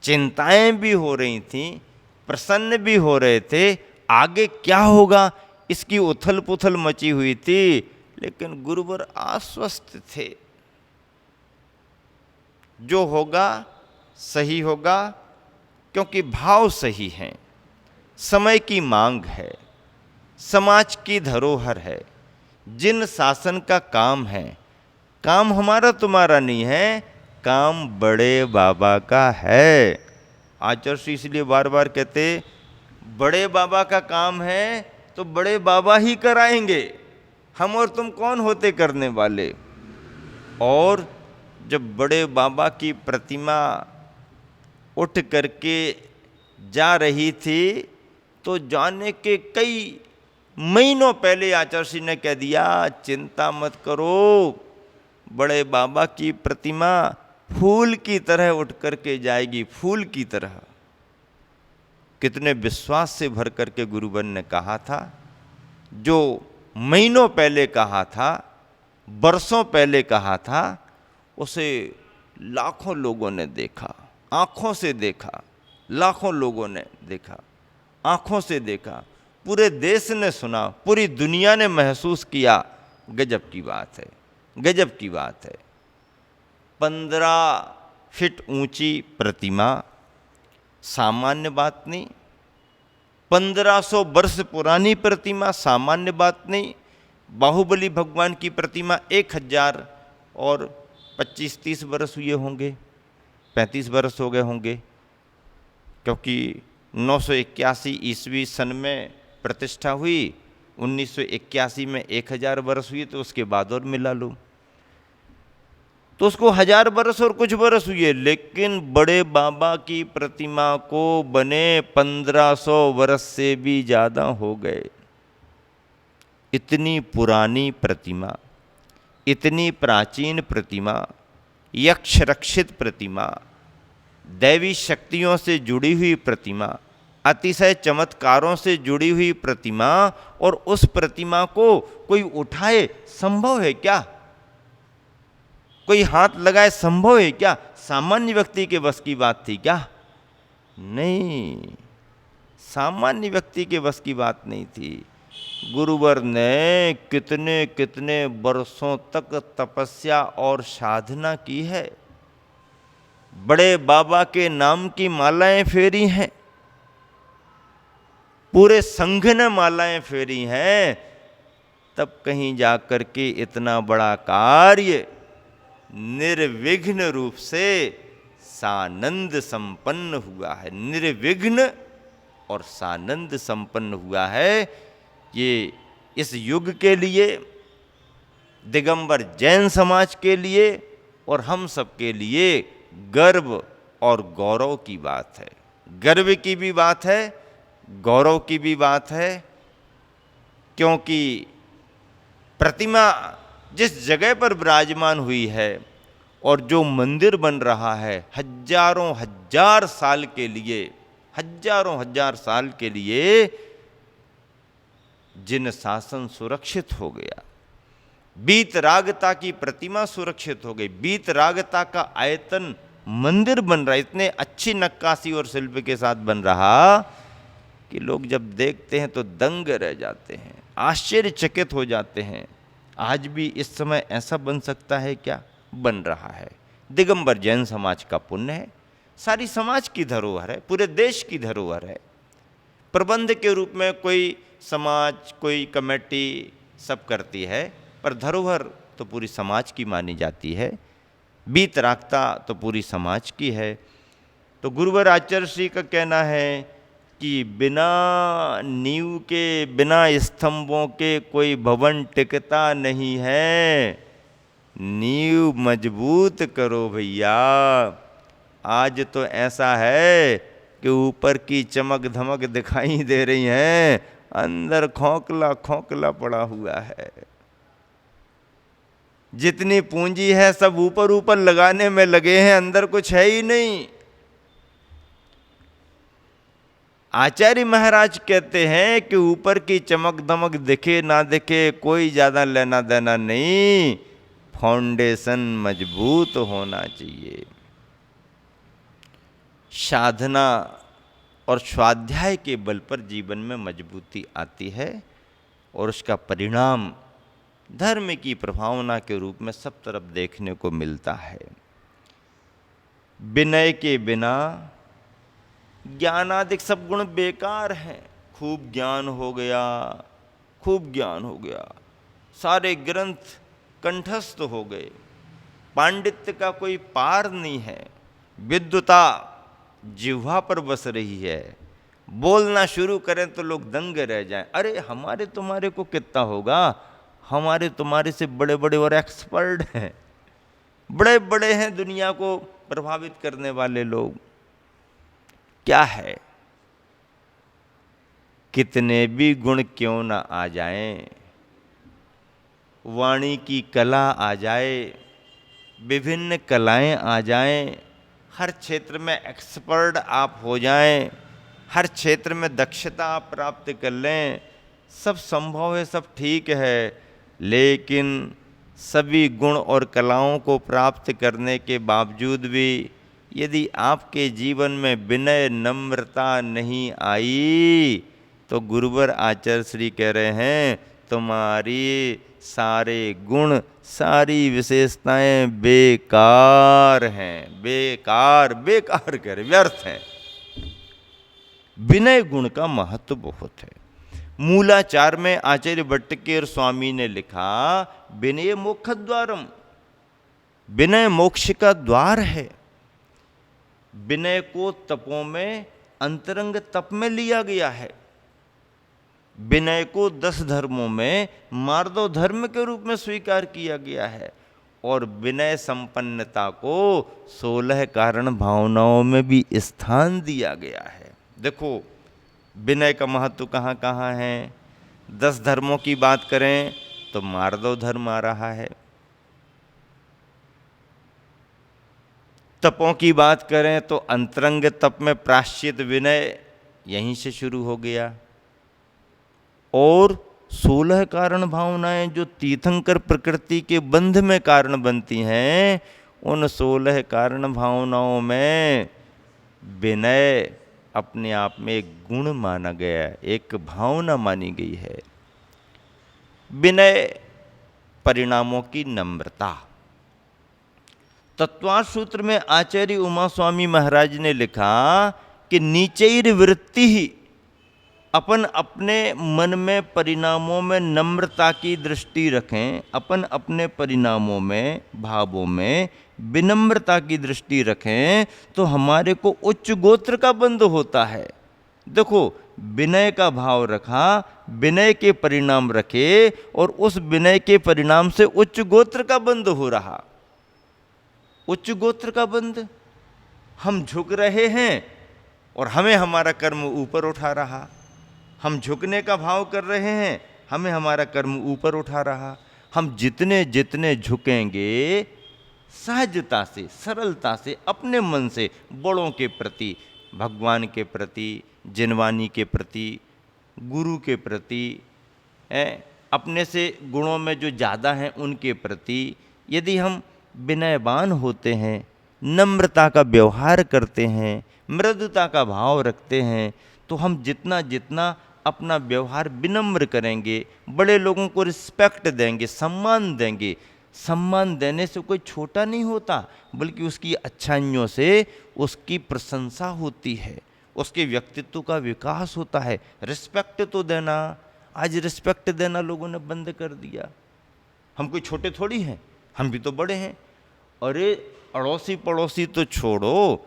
चिंताएं भी हो रही थीं, प्रसन्न भी हो रहे थे। आगे क्या होगा इसकी उथल पुथल मची हुई थी, लेकिन गुरुवर आश्वस्त थे, जो होगा सही होगा, क्योंकि भाव सही हैं, समय की मांग है, समाज की धरोहर है, जिन शासन का काम है, काम हमारा तुम्हारा नहीं है, काम बड़े बाबा का है। आचार्य इसलिए बार बार कहते, बड़े बाबा का काम है तो बड़े बाबा ही कराएंगे, हम और तुम कौन होते करने वाले। और जब बड़े बाबा की प्रतिमा उठ करके जा रही थी, तो जाने के कई महीनों पहले आचार्य ने कह दिया, चिंता मत करो, बड़े बाबा की प्रतिमा फूल की तरह उठ करके जाएगी, फूल की तरह। कितने विश्वास से भर करके गुरुवर ने कहा था, जो महीनों पहले कहा था, बरसों पहले कहा था, उसे लाखों लोगों ने देखा, आंखों से देखा, लाखों लोगों ने देखा, आंखों से देखा, पूरे देश ने सुना, पूरी दुनिया ने महसूस किया। गजब की बात है, गजब की बात है। 15 फीट ऊंची प्रतिमा सामान्य बात नहीं, 1500 वर्ष पुरानी प्रतिमा सामान्य बात नहीं। बाहुबली भगवान की प्रतिमा 1025-30 वर्ष हुए होंगे, 35 वर्ष हो गए होंगे, क्योंकि 981 ईस्वी सन में प्रतिष्ठा हुई, 1981 में 1000 वर्ष हुई, तो उसके बाद और मिला लो, तो उसको 1000 वर्ष और कुछ वर्ष हुए। लेकिन बड़े बाबा की प्रतिमा को बने 1500 वर्ष से भी ज़्यादा हो गए। इतनी पुरानी प्रतिमा, इतनी प्राचीन प्रतिमा, यक्ष रक्षित प्रतिमा, दैवी शक्तियों से जुड़ी हुई प्रतिमा, अतिशय चमत्कारों से जुड़ी हुई प्रतिमा, और उस प्रतिमा को कोई उठाए, संभव है क्या? कोई हाथ लगाए संभव है क्या? सामान्य व्यक्ति के बस की बात थी क्या? नहीं, सामान्य व्यक्ति के बस की बात नहीं थी। गुरुवर ने कितने कितने वर्षों तक तपस्या और साधना की है, बड़े बाबा के नाम की मालाएं फेरी हैं, पूरे संघ ने मालाएं फेरी हैं, तब कहीं जाकर के इतना बड़ा कार्य निर्विघ्न रूप से सानंद संपन्न हुआ है। निर्विघ्न और सानंद संपन्न हुआ है। ये इस युग के लिए, दिगंबर जैन समाज के लिए और हम सब के लिए गर्व और गौरव की बात है। गर्व की भी बात है, गौरव की भी बात है, क्योंकि प्रतिमा जिस जगह पर विराजमान हुई है और जो मंदिर बन रहा है, हजारों हजार साल के लिए, हजारों हजार साल के लिए जिन शासन सुरक्षित हो गया, बीतरागता की प्रतिमा सुरक्षित हो गई, बीतरागता का आयतन मंदिर बन रहा है, इतने अच्छी नक्काशी और शिल्प के साथ बन रहा कि लोग जब देखते हैं तो दंग रह जाते हैं, आश्चर्यचकित हो जाते हैं। आज भी इस समय ऐसा बन सकता है क्या? बन रहा है। दिगंबर जैन समाज का पुण्य है, सारी समाज की धरोहर है, पूरे देश की धरोहर है। प्रबंध के रूप में कोई समाज, कोई कमेटी सब करती है, पर धरोहर तो पूरी समाज की मानी जाती है, बीतरागता तो पूरी समाज की है। तो गुरुवर आचार्य श्री का कहना है कि बिना नींव के, बिना स्तंभों के कोई भवन टिकता नहीं है, नींव मजबूत करो भैया। आज तो ऐसा है कि ऊपर की चमक धमक दिखाई दे रही है, अंदर खोखला खोखला पड़ा हुआ है। जितनी पूंजी है सब ऊपर ऊपर लगाने में लगे हैं, अंदर कुछ है ही नहीं। आचार्य महाराज कहते हैं कि ऊपर की चमक धमक दिखे ना दिखे कोई ज्यादा लेना देना नहीं, फाउंडेशन मजबूत होना चाहिए। साधना और स्वाध्याय के बल पर जीवन में मजबूती आती है और उसका परिणाम धर्म की प्रभावना के रूप में सब तरफ देखने को मिलता है। विनय के बिना ज्ञानादिक सब गुण बेकार हैं। खूब ज्ञान हो गया, खूब ज्ञान हो गया, सारे ग्रंथ कंठस्थ हो गए, पांडित्य का कोई पार नहीं है, विद्वता जिह्वा पर बस रही है, बोलना शुरू करें तो लोग दंग रह जाएं। अरे हमारे तुम्हारे को कितना होगा, हमारे तुम्हारे से बड़े बड़े और एक्सपर्ट हैं, बड़े बड़े हैं दुनिया को प्रभावित करने वाले लोग। क्या है, कितने भी गुण क्यों ना आ जाएं, वाणी की कला आ जाए, विभिन्न कलाएं आ जाएं, हर क्षेत्र में एक्सपर्ट आप हो जाएं, हर क्षेत्र में दक्षता आप प्राप्त कर लें, सब संभव है, सब ठीक है। लेकिन सभी गुण और कलाओं को प्राप्त करने के बावजूद भी यदि आपके जीवन में विनय नम्रता नहीं आई तो गुरुवर आचार्य श्री कह रहे हैं तुम्हारी सारे गुण, सारी विशेषताएं बेकार हैं, बेकार, बेकार कर व्यर्थ हैं। विनय गुण का महत्व बहुत है। मूलाचार में आचार्य भट्टकेर स्वामी ने लिखा, विनय मोक्ष द्वारम, विनय मोक्ष का द्वार है। विनय को तपों में, अंतरंग तप में लिया गया है। विनय को 10 धर्मों में मार्दव धर्म के रूप में स्वीकार किया गया है और विनय संपन्नता को 16 कारण भावनाओं में भी स्थान दिया गया है। देखो विनय का महत्व कहाँ कहाँ है। 10 धर्मों की बात करें तो मार्दव धर्म आ रहा है, तपों की बात करें तो अंतरंग तप में प्रायश्चित विनय यहीं से शुरू हो गया और 16 कारण भावनाएं जो तीर्थंकर प्रकृति के बंध में कारण बनती हैं, उन 16 कारण भावनाओं में विनय अपने आप में एक गुण माना गया है, एक भावना मानी गई है। विनय, परिणामों की नम्रता। तत्वार्थ सूत्र में आचार्य उमा स्वामी महाराज ने लिखा कि नीचैर वृत्ति ही, अपन अपने मन में परिणामों में नम्रता की दृष्टि रखें, अपन अपने परिणामों में, भावों में विनम्रता की दृष्टि रखें तो हमारे को उच्च गोत्र का बंध होता है। देखो, विनय का भाव रखा, विनय के परिणाम रखे और उस विनय के परिणाम से उच्च गोत्र का बंध हो रहा। उच्च गोत्र का बंध, हम झुक रहे हैं और हमें हमारा कर्म ऊपर उठा रहा। हम झुकने का भाव कर रहे हैं, हमें हमारा कर्म ऊपर उठा रहा। हम जितने जितने झुकेंगे, सहजता से, सरलता से, अपने मन से बड़ों के प्रति, भगवान के प्रति, जिनवानी के प्रति, गुरु के प्रति, अपने से गुणों में जो ज़्यादा हैं उनके प्रति यदि हम विनयवान होते हैं, नम्रता का व्यवहार करते हैं, मृदुता का भाव रखते हैं, तो हम जितना जितना अपना व्यवहार विनम्र करेंगे, बड़े लोगों को रिस्पेक्ट देंगे, सम्मान देंगे। सम्मान देने से कोई छोटा नहीं होता, बल्कि उसकी अच्छाइयों से उसकी प्रशंसा होती है, उसके व्यक्तित्व का विकास होता है। रिस्पेक्ट तो देना, आज रिस्पेक्ट देना लोगों ने बंद कर दिया। हम कोई छोटे थोड़ी हैं, हम भी तो बड़े हैं। अरे अड़ोसी पड़ोसी तो छोड़ो,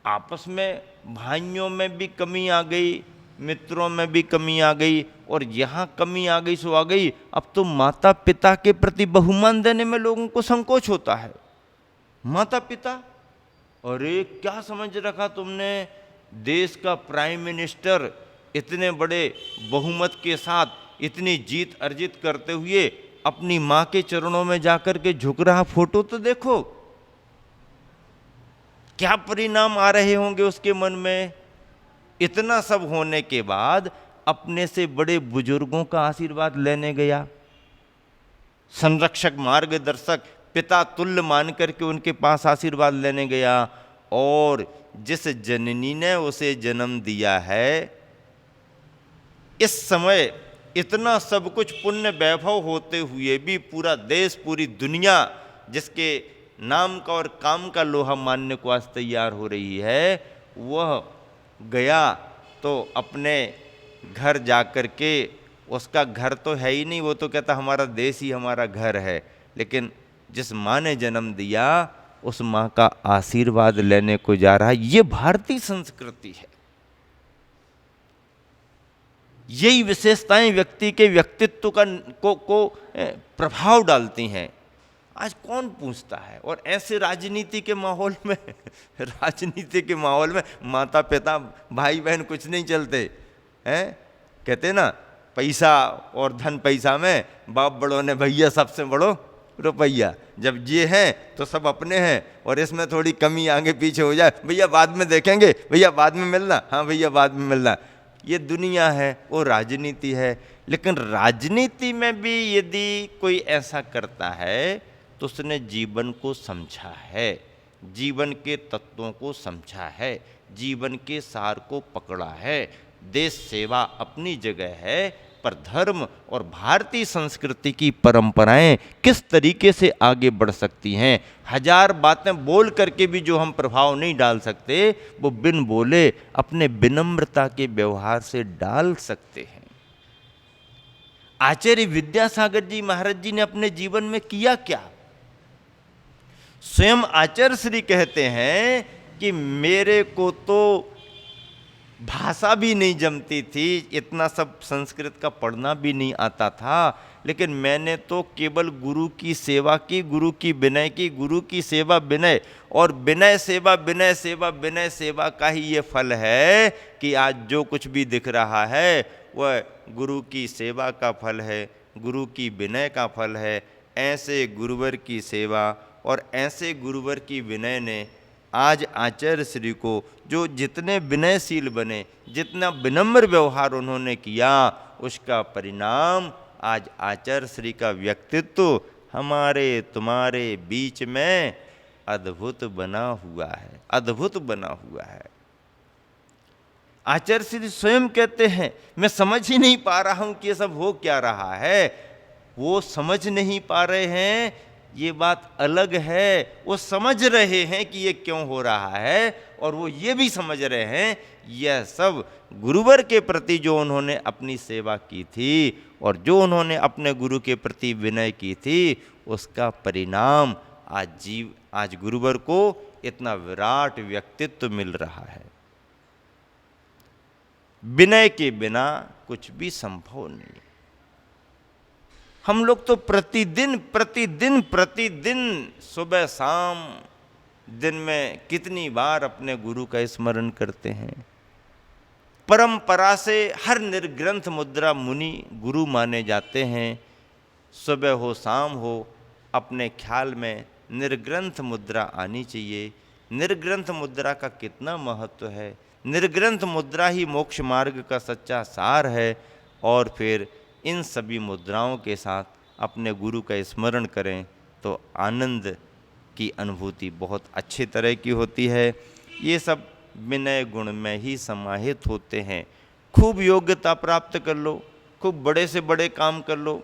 आपस में भाइयों में भी कमी आ गई, मित्रों में भी कमी आ गई, और यहाँ कमी आ गई सो आ गई। अब तो माता पिता के प्रति बहुमान देने में लोगों को संकोच होता है। माता पिता, अरे क्या समझ रखा तुमने, देश का प्राइम मिनिस्टर इतने बड़े बहुमत के साथ इतनी जीत अर्जित करते हुए अपनी माँ के चरणों में जाकर के झुक रहा, फोटो तो देखो, क्या परिणाम आ रहे होंगे उसके मन में। इतना सब होने के बाद अपने से बड़े बुजुर्गों का आशीर्वाद लेने गया, संरक्षक, मार्गदर्शक, पिता तुल्य मान करके उनके पास आशीर्वाद लेने गया। और जिस जननी ने उसे जन्म दिया है, इस समय इतना सब कुछ पुण्य वैभव होते हुए भी पूरा देश, पूरी दुनिया जिसके नाम का और काम का लोहा मानने को आज तैयार हो रही है, वह गया तो अपने घर जाकर के, उसका घर तो है ही नहीं, वो तो कहता हमारा देश ही हमारा घर है, लेकिन जिस माँ ने जन्म दिया उस माँ का आशीर्वाद लेने को जा रहा है। ये भारतीय संस्कृति है। यही विशेषताएं व्यक्ति के व्यक्तित्व को प्रभाव डालती हैं। आज कौन पूछता है। और ऐसे राजनीति के माहौल में राजनीति के माहौल में माता पिता भाई बहन कुछ नहीं चलते हैं। कहते ना, पैसा और धन पैसा में, बाप बड़ों ने भैया सबसे बड़ो रुपैया। जब ये हैं तो सब अपने हैं, और इसमें थोड़ी कमी आगे पीछे हो जाए, भैया बाद में देखेंगे, भैया बाद में मिलना, हाँ भैया बाद में मिलना। ये दुनिया है, वो राजनीति है। लेकिन राजनीति में भी यदि कोई ऐसा करता है तो उसने जीवन को समझा है, जीवन के तत्वों को समझा है, जीवन के सार को पकड़ा है। देश सेवा अपनी जगह है, पर धर्म और भारतीय संस्कृति की परंपराएं किस तरीके से आगे बढ़ सकती हैं। हजार बातें बोल करके भी जो हम प्रभाव नहीं डाल सकते, वो बिन बोले अपने विनम्रता के व्यवहार से डाल सकते हैं। आचार्य विद्यासागर जी महाराज जी ने अपने जीवन में किया क्या। स्वयं आचार्य श्री कहते हैं कि मेरे को तो भाषा भी नहीं जमती थी, इतना सब संस्कृत का पढ़ना भी नहीं आता था, लेकिन मैंने तो केवल गुरु की सेवा की, गुरु की विनय की, गुरु की सेवा विनय, और विनय सेवा विनय सेवा विनय सेवा का ही ये फल है कि आज जो कुछ भी दिख रहा है वह गुरु की सेवा का फल है, गुरु की विनय का फल है। ऐसे गुरुवर की सेवा और ऐसे गुरुवर की विनय ने आज आचार्य श्री को जो जितने विनयशील बने, जितना विनम्र व्यवहार उन्होंने किया, उसका परिणाम आज आचार्य श्री का व्यक्तित्व हमारे तुम्हारे बीच में अद्भुत बना हुआ है, अद्भुत बना हुआ है। आचार्य श्री स्वयं कहते हैं मैं समझ ही नहीं पा रहा हूं कि ये सब हो क्या रहा है। वो समझ नहीं पा रहे हैं, ये बात अलग है। वो समझ रहे हैं कि ये क्यों हो रहा है, और वो ये भी समझ रहे हैं यह सब गुरुवर के प्रति जो उन्होंने अपनी सेवा की थी और जो उन्होंने अपने गुरु के प्रति विनय की थी, उसका परिणाम आज गुरुवर को इतना विराट व्यक्तित्व मिल रहा है। विनय के बिना कुछ भी संभव नहीं। हम लोग तो प्रतिदिन प्रतिदिन प्रतिदिन सुबह शाम दिन में कितनी बार अपने गुरु का स्मरण करते हैं। परंपरा से हर निर्ग्रंथ मुद्रा मुनि गुरु माने जाते हैं। सुबह हो शाम हो अपने ख्याल में निर्ग्रंथ मुद्रा आनी चाहिए। निर्ग्रंथ मुद्रा का कितना महत्व है। निर्ग्रंथ मुद्रा ही मोक्ष मार्ग का सच्चा सार है। और फिर इन सभी मुद्राओं के साथ अपने गुरु का स्मरण करें तो आनंद की अनुभूति बहुत अच्छे तरह की होती है। ये सब विनय गुण में ही समाहित होते हैं। खूब योग्यता प्राप्त कर लो, खूब बड़े से बड़े काम कर लो,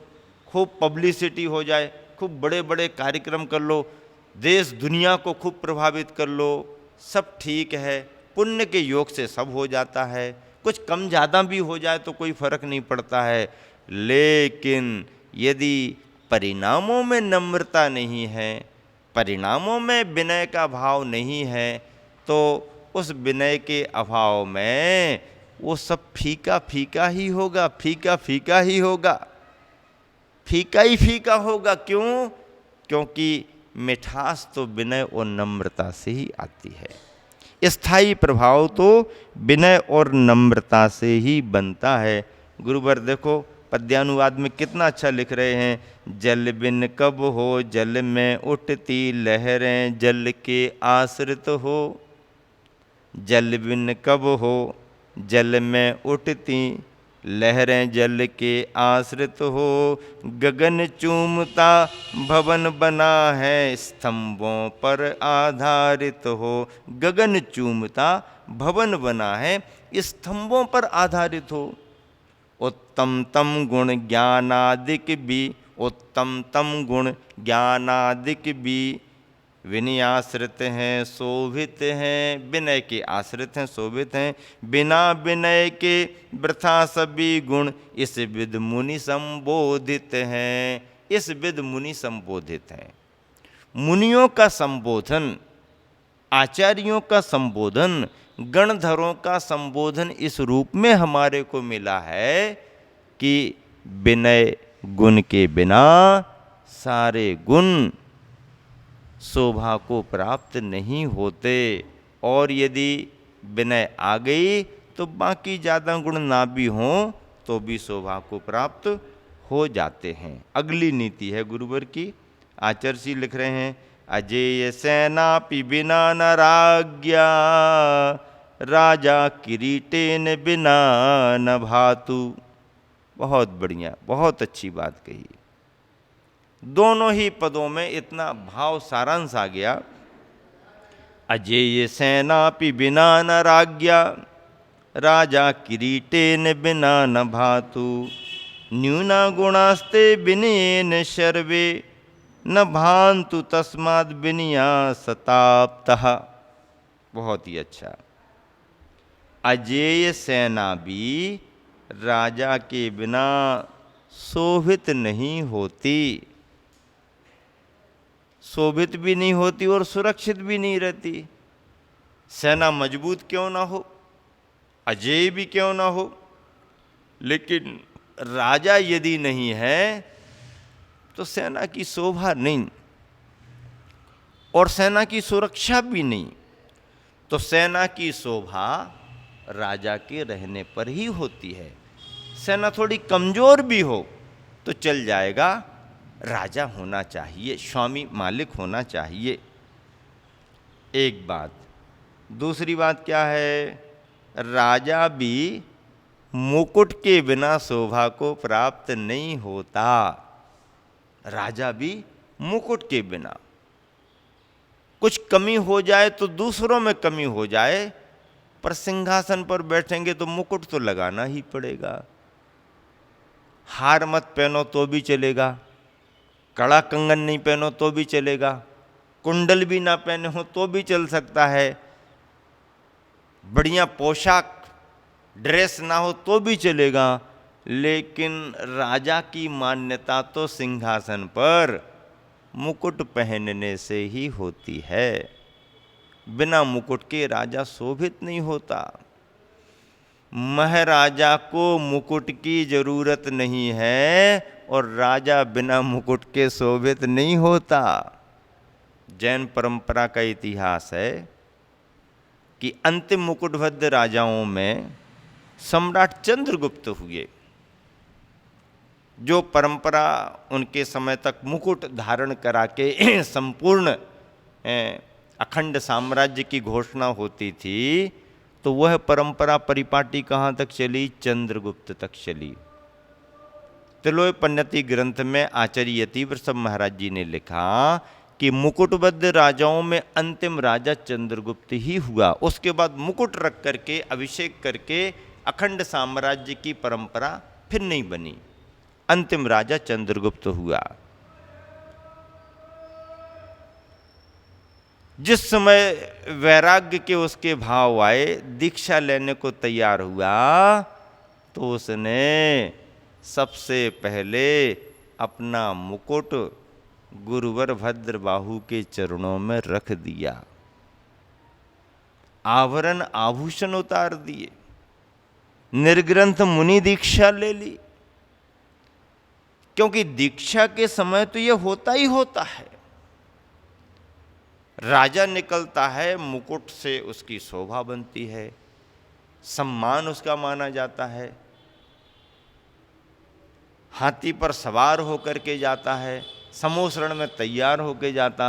खूब पब्लिसिटी हो जाए, खूब बड़े बड़े कार्यक्रम कर लो, देश दुनिया को खूब प्रभावित कर लो, सब ठीक है। पुण्य के योग से सब हो जाता है। कुछ कम ज़्यादा भी हो जाए तो कोई फर्क नहीं पड़ता है। लेकिन यदि परिणामों में नम्रता नहीं है, परिणामों में विनय का भाव नहीं है, तो उस विनय के अभाव में वो सब फीका फीका ही होगा, फीका फीका ही होगा, फीका ही फीका होगा। क्यों? क्योंकि मिठास तो विनय और नम्रता से ही आती है। स्थायी प्रभाव तो विनय और नम्रता से ही बनता है। गुरुवर देखो पद्यानुवाद में कितना अच्छा लिख रहे हैं। जल बिन कब हो जल में उठती लहरें जल के आश्रित हो। जल बिन कब हो जल में उठती लहरें जल के आश्रित हो। गगन चूमता भवन बना है स्तंभों पर आधारित हो। गगन चूमता भवन बना है स्तंभों पर आधारित हो। उत्तम तम गुण ज्ञानादिक भी, उत्तम तम गुण ज्ञानादिक भी विनयाश्रित हैं शोभित हैं। विनय के आश्रित हैं, शोभित हैं। बिना विनय के वृथा सभी गुण इस विद मुनि संबोधित हैं। इस विद मुनि संबोधित हैं। मुनियों का संबोधन, आचार्यों का संबोधन, गणधरों का संबोधन इस रूप में हमारे को मिला है कि विनय गुण के बिना सारे गुण शोभा को प्राप्त नहीं होते। और यदि विनय आ गई तो बाकी ज़्यादा गुण ना भी हों तो भी शोभा को प्राप्त हो जाते हैं। अगली नीति है गुरुवर की। आचार्य जी लिख रहे हैं अजेय सेनापि बिना न राज्ञा राजा किरीटेन बिना न भातु। बहुत बढ़िया, बहुत अच्छी बात कही। दोनों ही पदों में इतना भाव सारांश आ गया। अजेय सेनापि बिना न राज्ञा राजा किरीटेन बिना न भातु। न्यूना गुणास्ते विनयेन सर्वे न भान्तु तस्माद् विनया सताप्तः। बहुत ही अच्छा। अजेय सेना भी राजा के बिना शोभित नहीं होती, शोभित भी नहीं होती और सुरक्षित भी नहीं रहती। सेना मजबूत क्यों ना हो, अजेय भी क्यों ना हो, लेकिन राजा यदि नहीं है तो सेना की शोभा नहीं और सेना की सुरक्षा भी नहीं। तो सेना की शोभा राजा के रहने पर ही होती है। सेना थोड़ी कमजोर भी हो तो चल जाएगा, राजा होना चाहिए, स्वामी मालिक होना चाहिए। एक बात। दूसरी बात क्या है? राजा भी मुकुट के बिना शोभा को प्राप्त नहीं होता। राजा भी मुकुट के बिना, कुछ कमी हो जाए तो दूसरों में कमी हो जाए, पर सिंहासन पर बैठेंगे तो मुकुट तो लगाना ही पड़ेगा। हार मत पहनो तो भी चलेगा, कड़ा कंगन नहीं पहनो तो भी चलेगा, कुंडल भी ना पहने हो तो भी चल सकता है, बढ़िया पोशाक ड्रेस ना हो तो भी चलेगा, लेकिन राजा की मान्यता तो सिंहासन पर मुकुट पहनने से ही होती है। बिना मुकुट के राजा शोभित नहीं होता। महाराजा को मुकुट की जरूरत नहीं है और राजा बिना मुकुट के शोभित नहीं होता। जैन परंपरा का इतिहास है कि अंतिम मुकुटबद्ध राजाओं में सम्राट चंद्रगुप्त हुए, जो परंपरा उनके समय तक मुकुट धारण करा के संपूर्ण अखंड साम्राज्य की घोषणा होती थी, तो वह परंपरा परिपाटी कहाँ तक चली? चंद्रगुप्त तक चली। तिलोय पन्नति ग्रंथ में आचार्य यतिवृषभ महाराज जी ने लिखा कि मुकुटबद्ध राजाओं में अंतिम राजा चंद्रगुप्त ही हुआ। उसके बाद मुकुट रख करके अभिषेक करके अखंड साम्राज्य की परंपरा फिर नहीं बनी। अंतिम राजा चंद्रगुप्त हुआ। जिस समय वैराग्य के उसके भाव आए, दीक्षा लेने को तैयार हुआ, तो उसने सबसे पहले अपना मुकुट गुरुवर भद्रबाहु के चरणों में रख दिया, आभरण आभूषण उतार दिए, निर्ग्रंथ मुनि दीक्षा ले ली। क्योंकि दीक्षा के समय तो यह होता ही होता है, राजा निकलता है, मुकुट से उसकी शोभा बनती है, सम्मान उसका माना जाता है, हाथी पर सवार होकर के जाता है, समोसरण में तैयार होकर जाता।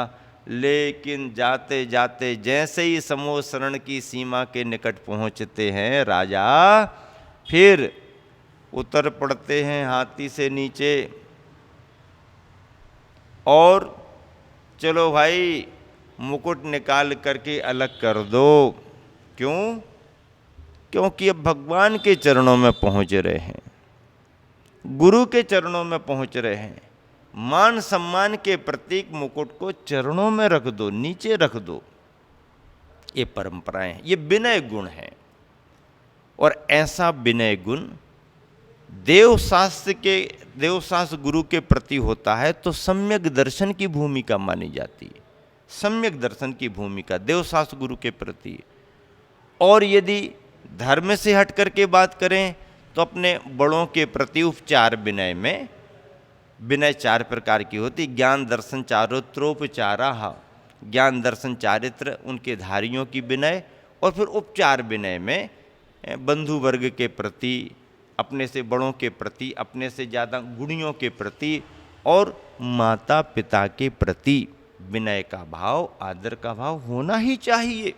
लेकिन जाते जाते जैसे ही समोसरण की सीमा के निकट पहुंचते हैं राजा, फिर उतर पड़ते हैं हाथी से नीचे और चलो भाई मुकुट निकाल करके अलग कर दो। क्यों? क्योंकि अब भगवान के चरणों में पहुंच रहे हैं, गुरु के चरणों में पहुंच रहे हैं। मान सम्मान के प्रतीक मुकुट को चरणों में रख दो, नीचे रख दो। ये परंपराएं हैं, ये विनय गुण है। और ऐसा विनय गुण देवशास्त्र गुरु के प्रति होता है तो सम्यक दर्शन की भूमिका मानी जाती है। सम्यक दर्शन की भूमिका देवशास्त्र गुरु के प्रति। और यदि धर्म से हट करके बात करें तो अपने बड़ों के प्रति उपचार विनय में, विनय 4 प्रकार की होती। ज्ञान दर्शन चारित्रोपचारा, ज्ञान दर्शन चारित्र उनके धारियों की विनय, और फिर उपचार विनय में बंधु वर्ग के प्रति, अपने से बड़ों के प्रति, अपने से ज़्यादा गुणियों के प्रति और माता पिता के प्रति विनय का भाव, आदर का भाव होना ही चाहिए।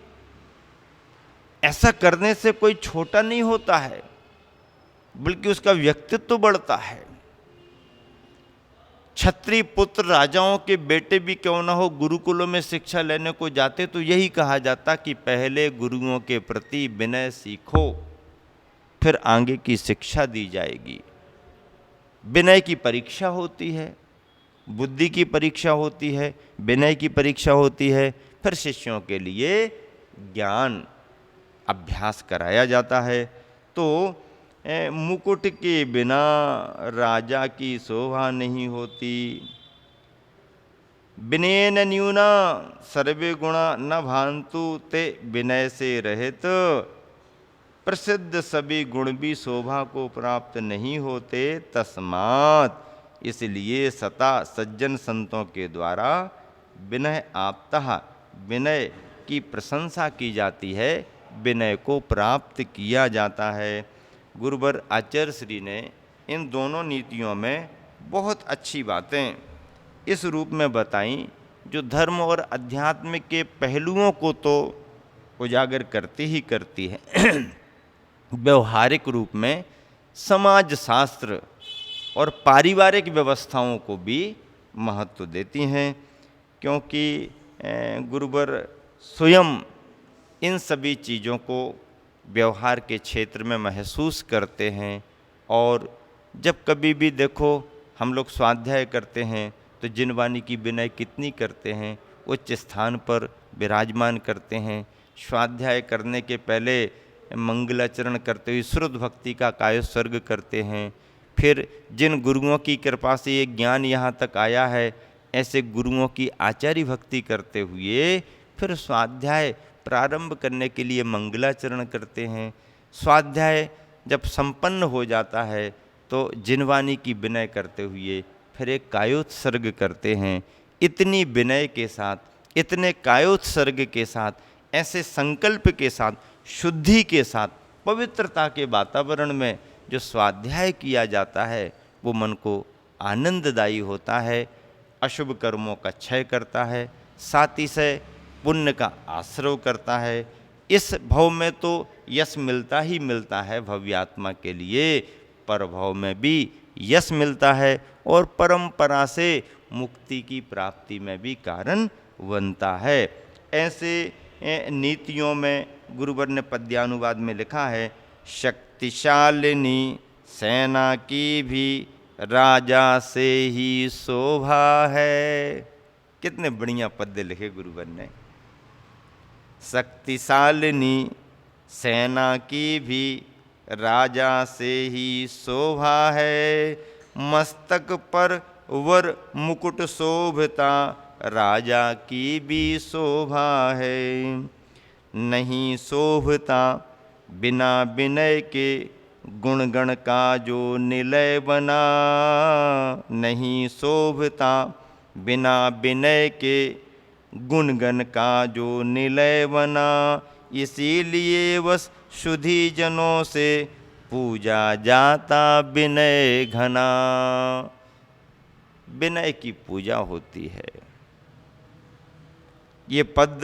ऐसा करने से कोई छोटा नहीं होता है, बल्कि उसका व्यक्तित्व बढ़ता है। क्षत्रिय पुत्र राजाओं के बेटे भी क्यों ना हो, गुरुकुलों में शिक्षा लेने को जाते तो यही कहा जाता कि पहले गुरुओं के प्रति विनय सीखो, फिर आगे की शिक्षा दी जाएगी। विनय की परीक्षा होती है, बुद्धि की परीक्षा होती है, विनय की परीक्षा होती है, फिर शिष्यों के लिए ज्ञान अभ्यास कराया जाता है। तो मुकुट के बिना राजा की शोभा नहीं होती। विनयेन न्यूना सर्वे गुणा न भांतु ते विनय से रहित प्रसिद्ध सभी गुण भी शोभा को प्राप्त नहीं होते। तस्मात् इसलिए सता सज्जन संतों के द्वारा विनय आपतः विनय की प्रशंसा की जाती है, विनय को प्राप्त किया जाता है। गुरुवर आचार्य श्री ने इन दोनों नीतियों में बहुत अच्छी बातें इस रूप में बताई जो धर्म और अध्यात्म के पहलुओं को तो उजागर करती ही करती है, व्यवहारिक रूप में समाज शास्त्र और पारिवारिक व्यवस्थाओं को भी महत्व देती हैं, क्योंकि गुरुवर स्वयं इन सभी चीज़ों को व्यवहार के क्षेत्र में महसूस करते हैं। और जब कभी भी देखो हम लोग स्वाध्याय करते हैं तो जिनवानी की विनय कितनी करते हैं, उच्च स्थान पर विराजमान करते हैं। स्वाध्याय करने के पहले मंगलाचरण करते हुए श्रुत भक्ति का कायोत्सर्ग करते हैं। फिर जिन गुरुओं की कृपा से ये ज्ञान यहाँ तक आया है, ऐसे गुरुओं की आचार्य भक्ति करते हुए फिर स्वाध्याय प्रारंभ करने के लिए मंगलाचरण करते हैं। स्वाध्याय जब संपन्न हो जाता है तो जिनवानी की विनय करते हुए फिर एक कायोत्सर्ग करते हैं। इतनी विनय के साथ, इतने कायोत्सर्ग के साथ, ऐसे संकल्प के साथ, शुद्धि के साथ, पवित्रता के वातावरण में जो स्वाध्याय किया जाता है वो मन को आनंददायी होता है, अशुभ कर्मों का क्षय करता है, साथ ही से पुण्य का आश्रय करता है। इस भव में तो यश मिलता ही मिलता है भव्यात्मा के लिए, पर भव में भी यश मिलता है और परंपरा से मुक्ति की प्राप्ति में भी कारण बनता है। ऐसे नीतियों में गुरुवर ने पद्यानुवाद में लिखा है, शक्तिशालिनी सेना की भी राजा से ही शोभा है। कितने बढ़िया पद्य लिखे गुरुवर ने। शक्तिशालिनी सेना की भी राजा से ही शोभा है, मस्तक पर वर मुकुट शोभता राजा की भी शोभा है। नहीं शोभता बिना विनय के गुणगण का जो निलय बना, नहीं शोभता बिना विनय के गुणगण का जो निलय बना। इसीलिए बस शुद्धि जनों से पूजा जाता विनय घना। विनय की पूजा होती है। ये पद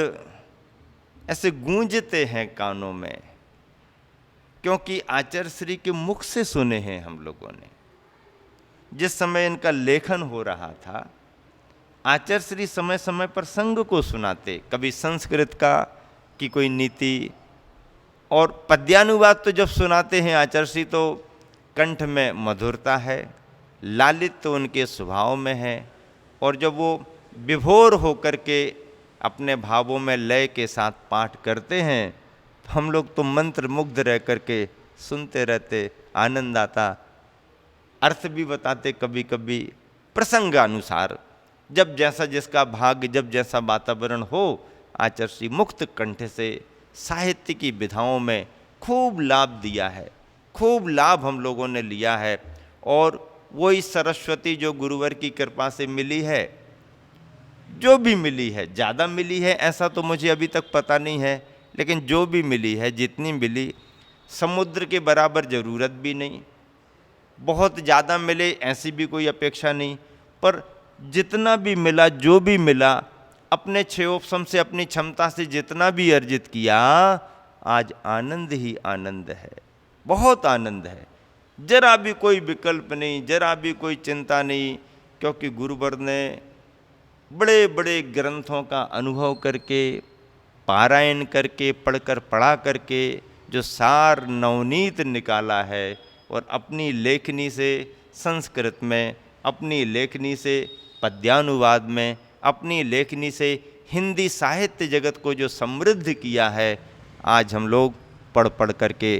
ऐसे गूंजते हैं कानों में, क्योंकि आचार्य श्री के मुख से सुने हैं हम लोगों ने। जिस समय इनका लेखन हो रहा था, आचार्य श्री समय समय पर संघ को सुनाते, कभी संस्कृत का की कोई नीति, और पद्यानुवाद तो जब सुनाते हैं आचार्य श्री तो कंठ में मधुरता है, लालित तो उनके स्वभाव में है, और जब वो विभोर होकर के अपने भावों में लय के साथ पाठ करते हैं तो हम लोग तो मंत्र मुग्ध रह करके सुनते रहते, आनंद आता। अर्थ भी बताते कभी कभी प्रसंगानुसार, जब जैसा जिसका भाग्य, जब जैसा वातावरण हो। आचार्य श्री मुक्त कंठ से साहित्य की विधाओं में खूब लाभ दिया है, खूब लाभ हम लोगों ने लिया है। और वही सरस्वती जो गुरुवर की कृपा से मिली है, जो भी मिली है, ज़्यादा मिली है ऐसा तो मुझे अभी तक पता नहीं है, लेकिन जो भी मिली है, जितनी मिली, समुद्र के बराबर ज़रूरत भी नहीं, बहुत ज़्यादा मिले ऐसी भी कोई अपेक्षा नहीं, पर जितना भी मिला, जो भी मिला, अपने क्षयोपशम से, अपनी क्षमता से जितना भी अर्जित किया, आज आनंद ही आनंद है, बहुत आनंद है। जरा भी कोई विकल्प नहीं, जरा भी कोई चिंता नहीं, क्योंकि गुरुवर ने बड़े बड़े ग्रंथों का अनुभव करके, पारायण करके, पढ़कर पढ़ा करके जो सार नवनीत निकाला है, और अपनी लेखनी से संस्कृत में, अपनी लेखनी से पद्यानुवाद में, अपनी लेखनी से हिंदी साहित्य जगत को जो समृद्ध किया है, आज हम लोग पढ़ पढ़ करके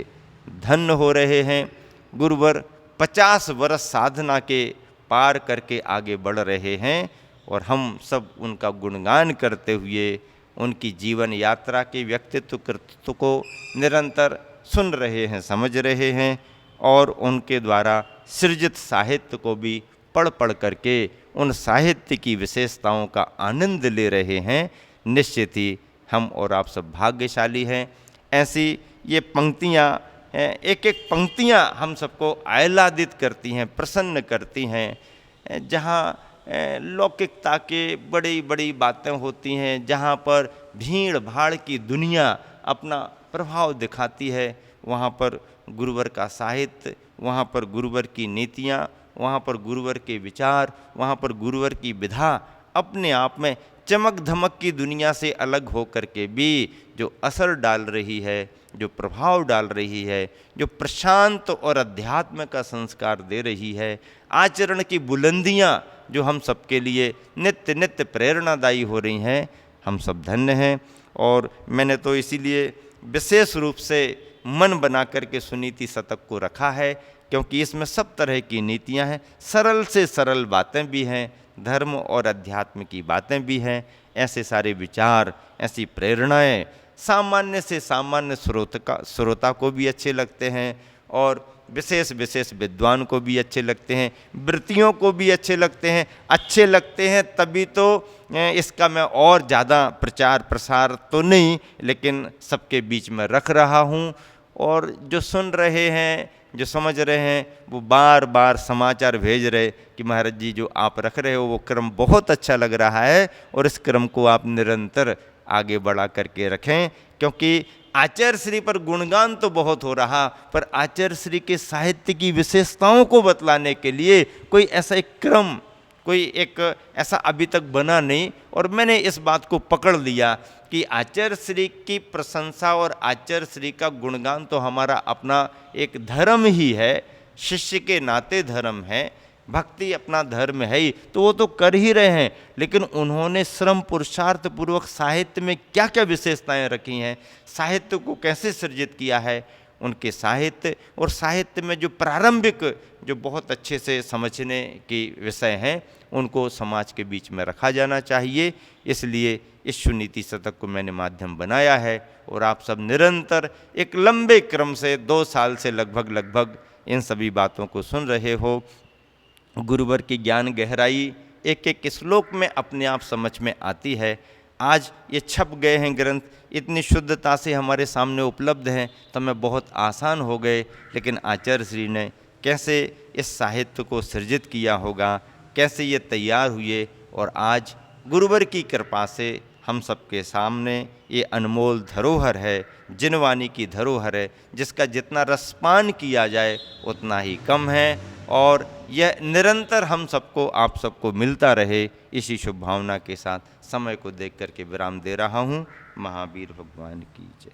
धन्य हो रहे हैं। गुरुवर 50 वर्ष साधना के पार करके आगे बढ़ रहे हैं, और हम सब उनका गुणगान करते हुए उनकी जीवन यात्रा के व्यक्तित्व कृतित्व को निरंतर सुन रहे हैं, समझ रहे हैं, और उनके द्वारा सृजित साहित्य को भी पढ़ पढ़ करके उन साहित्य की विशेषताओं का आनंद ले रहे हैं। निश्चित ही हम और आप सब भाग्यशाली हैं। ऐसी ये पंक्तियाँ, एक एक पंक्तियाँ हम सबको आह्लादित करती हैं, प्रसन्न करती हैं, जहाँ लौकिकता के बड़ी बड़ी बातें होती हैं, जहाँ पर भीड़ भाड़ की दुनिया अपना प्रभाव दिखाती है, वहाँ पर गुरुवर का साहित्य, वहाँ पर गुरुवर की नीतियाँ, वहाँ पर गुरुवर के विचार, वहाँ पर गुरुवर की विधा अपने आप में चमक धमक की दुनिया से अलग हो कर के भी जो असर डाल रही है, जो प्रभाव डाल रही है, जो प्रशांत और अध्यात्म का संस्कार दे रही है, आचरण की बुलंदियाँ जो हम सबके लिए नित्य नित्य प्रेरणादायी हो रही हैं, हम सब धन्य हैं। और मैंने तो इसीलिए विशेष रूप से मन बना करके सुनीति शतक को रखा है, क्योंकि इसमें सब तरह की नीतियाँ हैं, सरल से सरल बातें भी हैं, धर्म और अध्यात्म की बातें भी हैं, ऐसे सारे विचार, ऐसी प्रेरणाएं सामान्य से सामान्य श्रोता को भी अच्छे लगते हैं और विशेष विशेष विद्वान को भी अच्छे लगते हैं, वृत्तियों को भी अच्छे लगते हैं। तभी तो इसका मैं और ज़्यादा प्रचार प्रसार तो नहीं, लेकिन सबके बीच में रख रहा हूँ। और जो सुन रहे हैं, जो समझ रहे हैं, वो बार बार समाचार भेज रहे कि महाराज जी जो आप रख रहे हो वो क्रम बहुत अच्छा लग रहा है और इस क्रम को आप निरंतर आगे बढ़ा करके रखें, क्योंकि आचार्य श्री पर गुणगान तो बहुत हो रहा, पर आचार्य श्री के साहित्य की विशेषताओं को बतलाने के लिए कोई ऐसा एक क्रम, कोई एक ऐसा अभी तक बना नहीं। और मैंने इस बात को पकड़ लिया कि आचार्य श्री की प्रशंसा और आचार्य श्री का गुणगान तो हमारा अपना एक धर्म ही है, शिष्य के नाते धर्म है, भक्ति अपना धर्म है ही, तो वो तो कर ही रहे हैं। लेकिन उन्होंने श्रम पुरुषार्थ पूर्वक साहित्य में क्या क्या विशेषताएं रखी हैं, साहित्य को कैसे सृजित किया है, उनके साहित्य और साहित्य में जो प्रारंभिक जो बहुत अच्छे से समझने की विषय हैं, उनको समाज के बीच में रखा जाना चाहिए। इसलिए इस सुनीति शतक को मैंने माध्यम बनाया है और आप सब निरंतर एक लंबे क्रम से 2 साल से लगभग इन सभी बातों को सुन रहे हो। गुरुवर की ज्ञान गहराई एक एक श्लोक में अपने आप समझ में आती है। आज ये छप गए हैं ग्रंथ, इतनी शुद्धता से हमारे सामने उपलब्ध हैं, तो हमें बहुत आसान हो गए। लेकिन आचार्य श्री ने कैसे इस साहित्य को सृजित किया होगा, कैसे ये तैयार हुए, और आज गुरुवर की कृपा से हम सबके सामने ये अनमोल धरोहर है, जिनवानी की धरोहर है, जिसका जितना रसपान किया जाए उतना ही कम है। और यह निरंतर हम सबको, आप सबको मिलता रहे, इसी शुभ भावना के साथ समय को देख करके विराम दे रहा हूँ। महावीर भगवान की जय।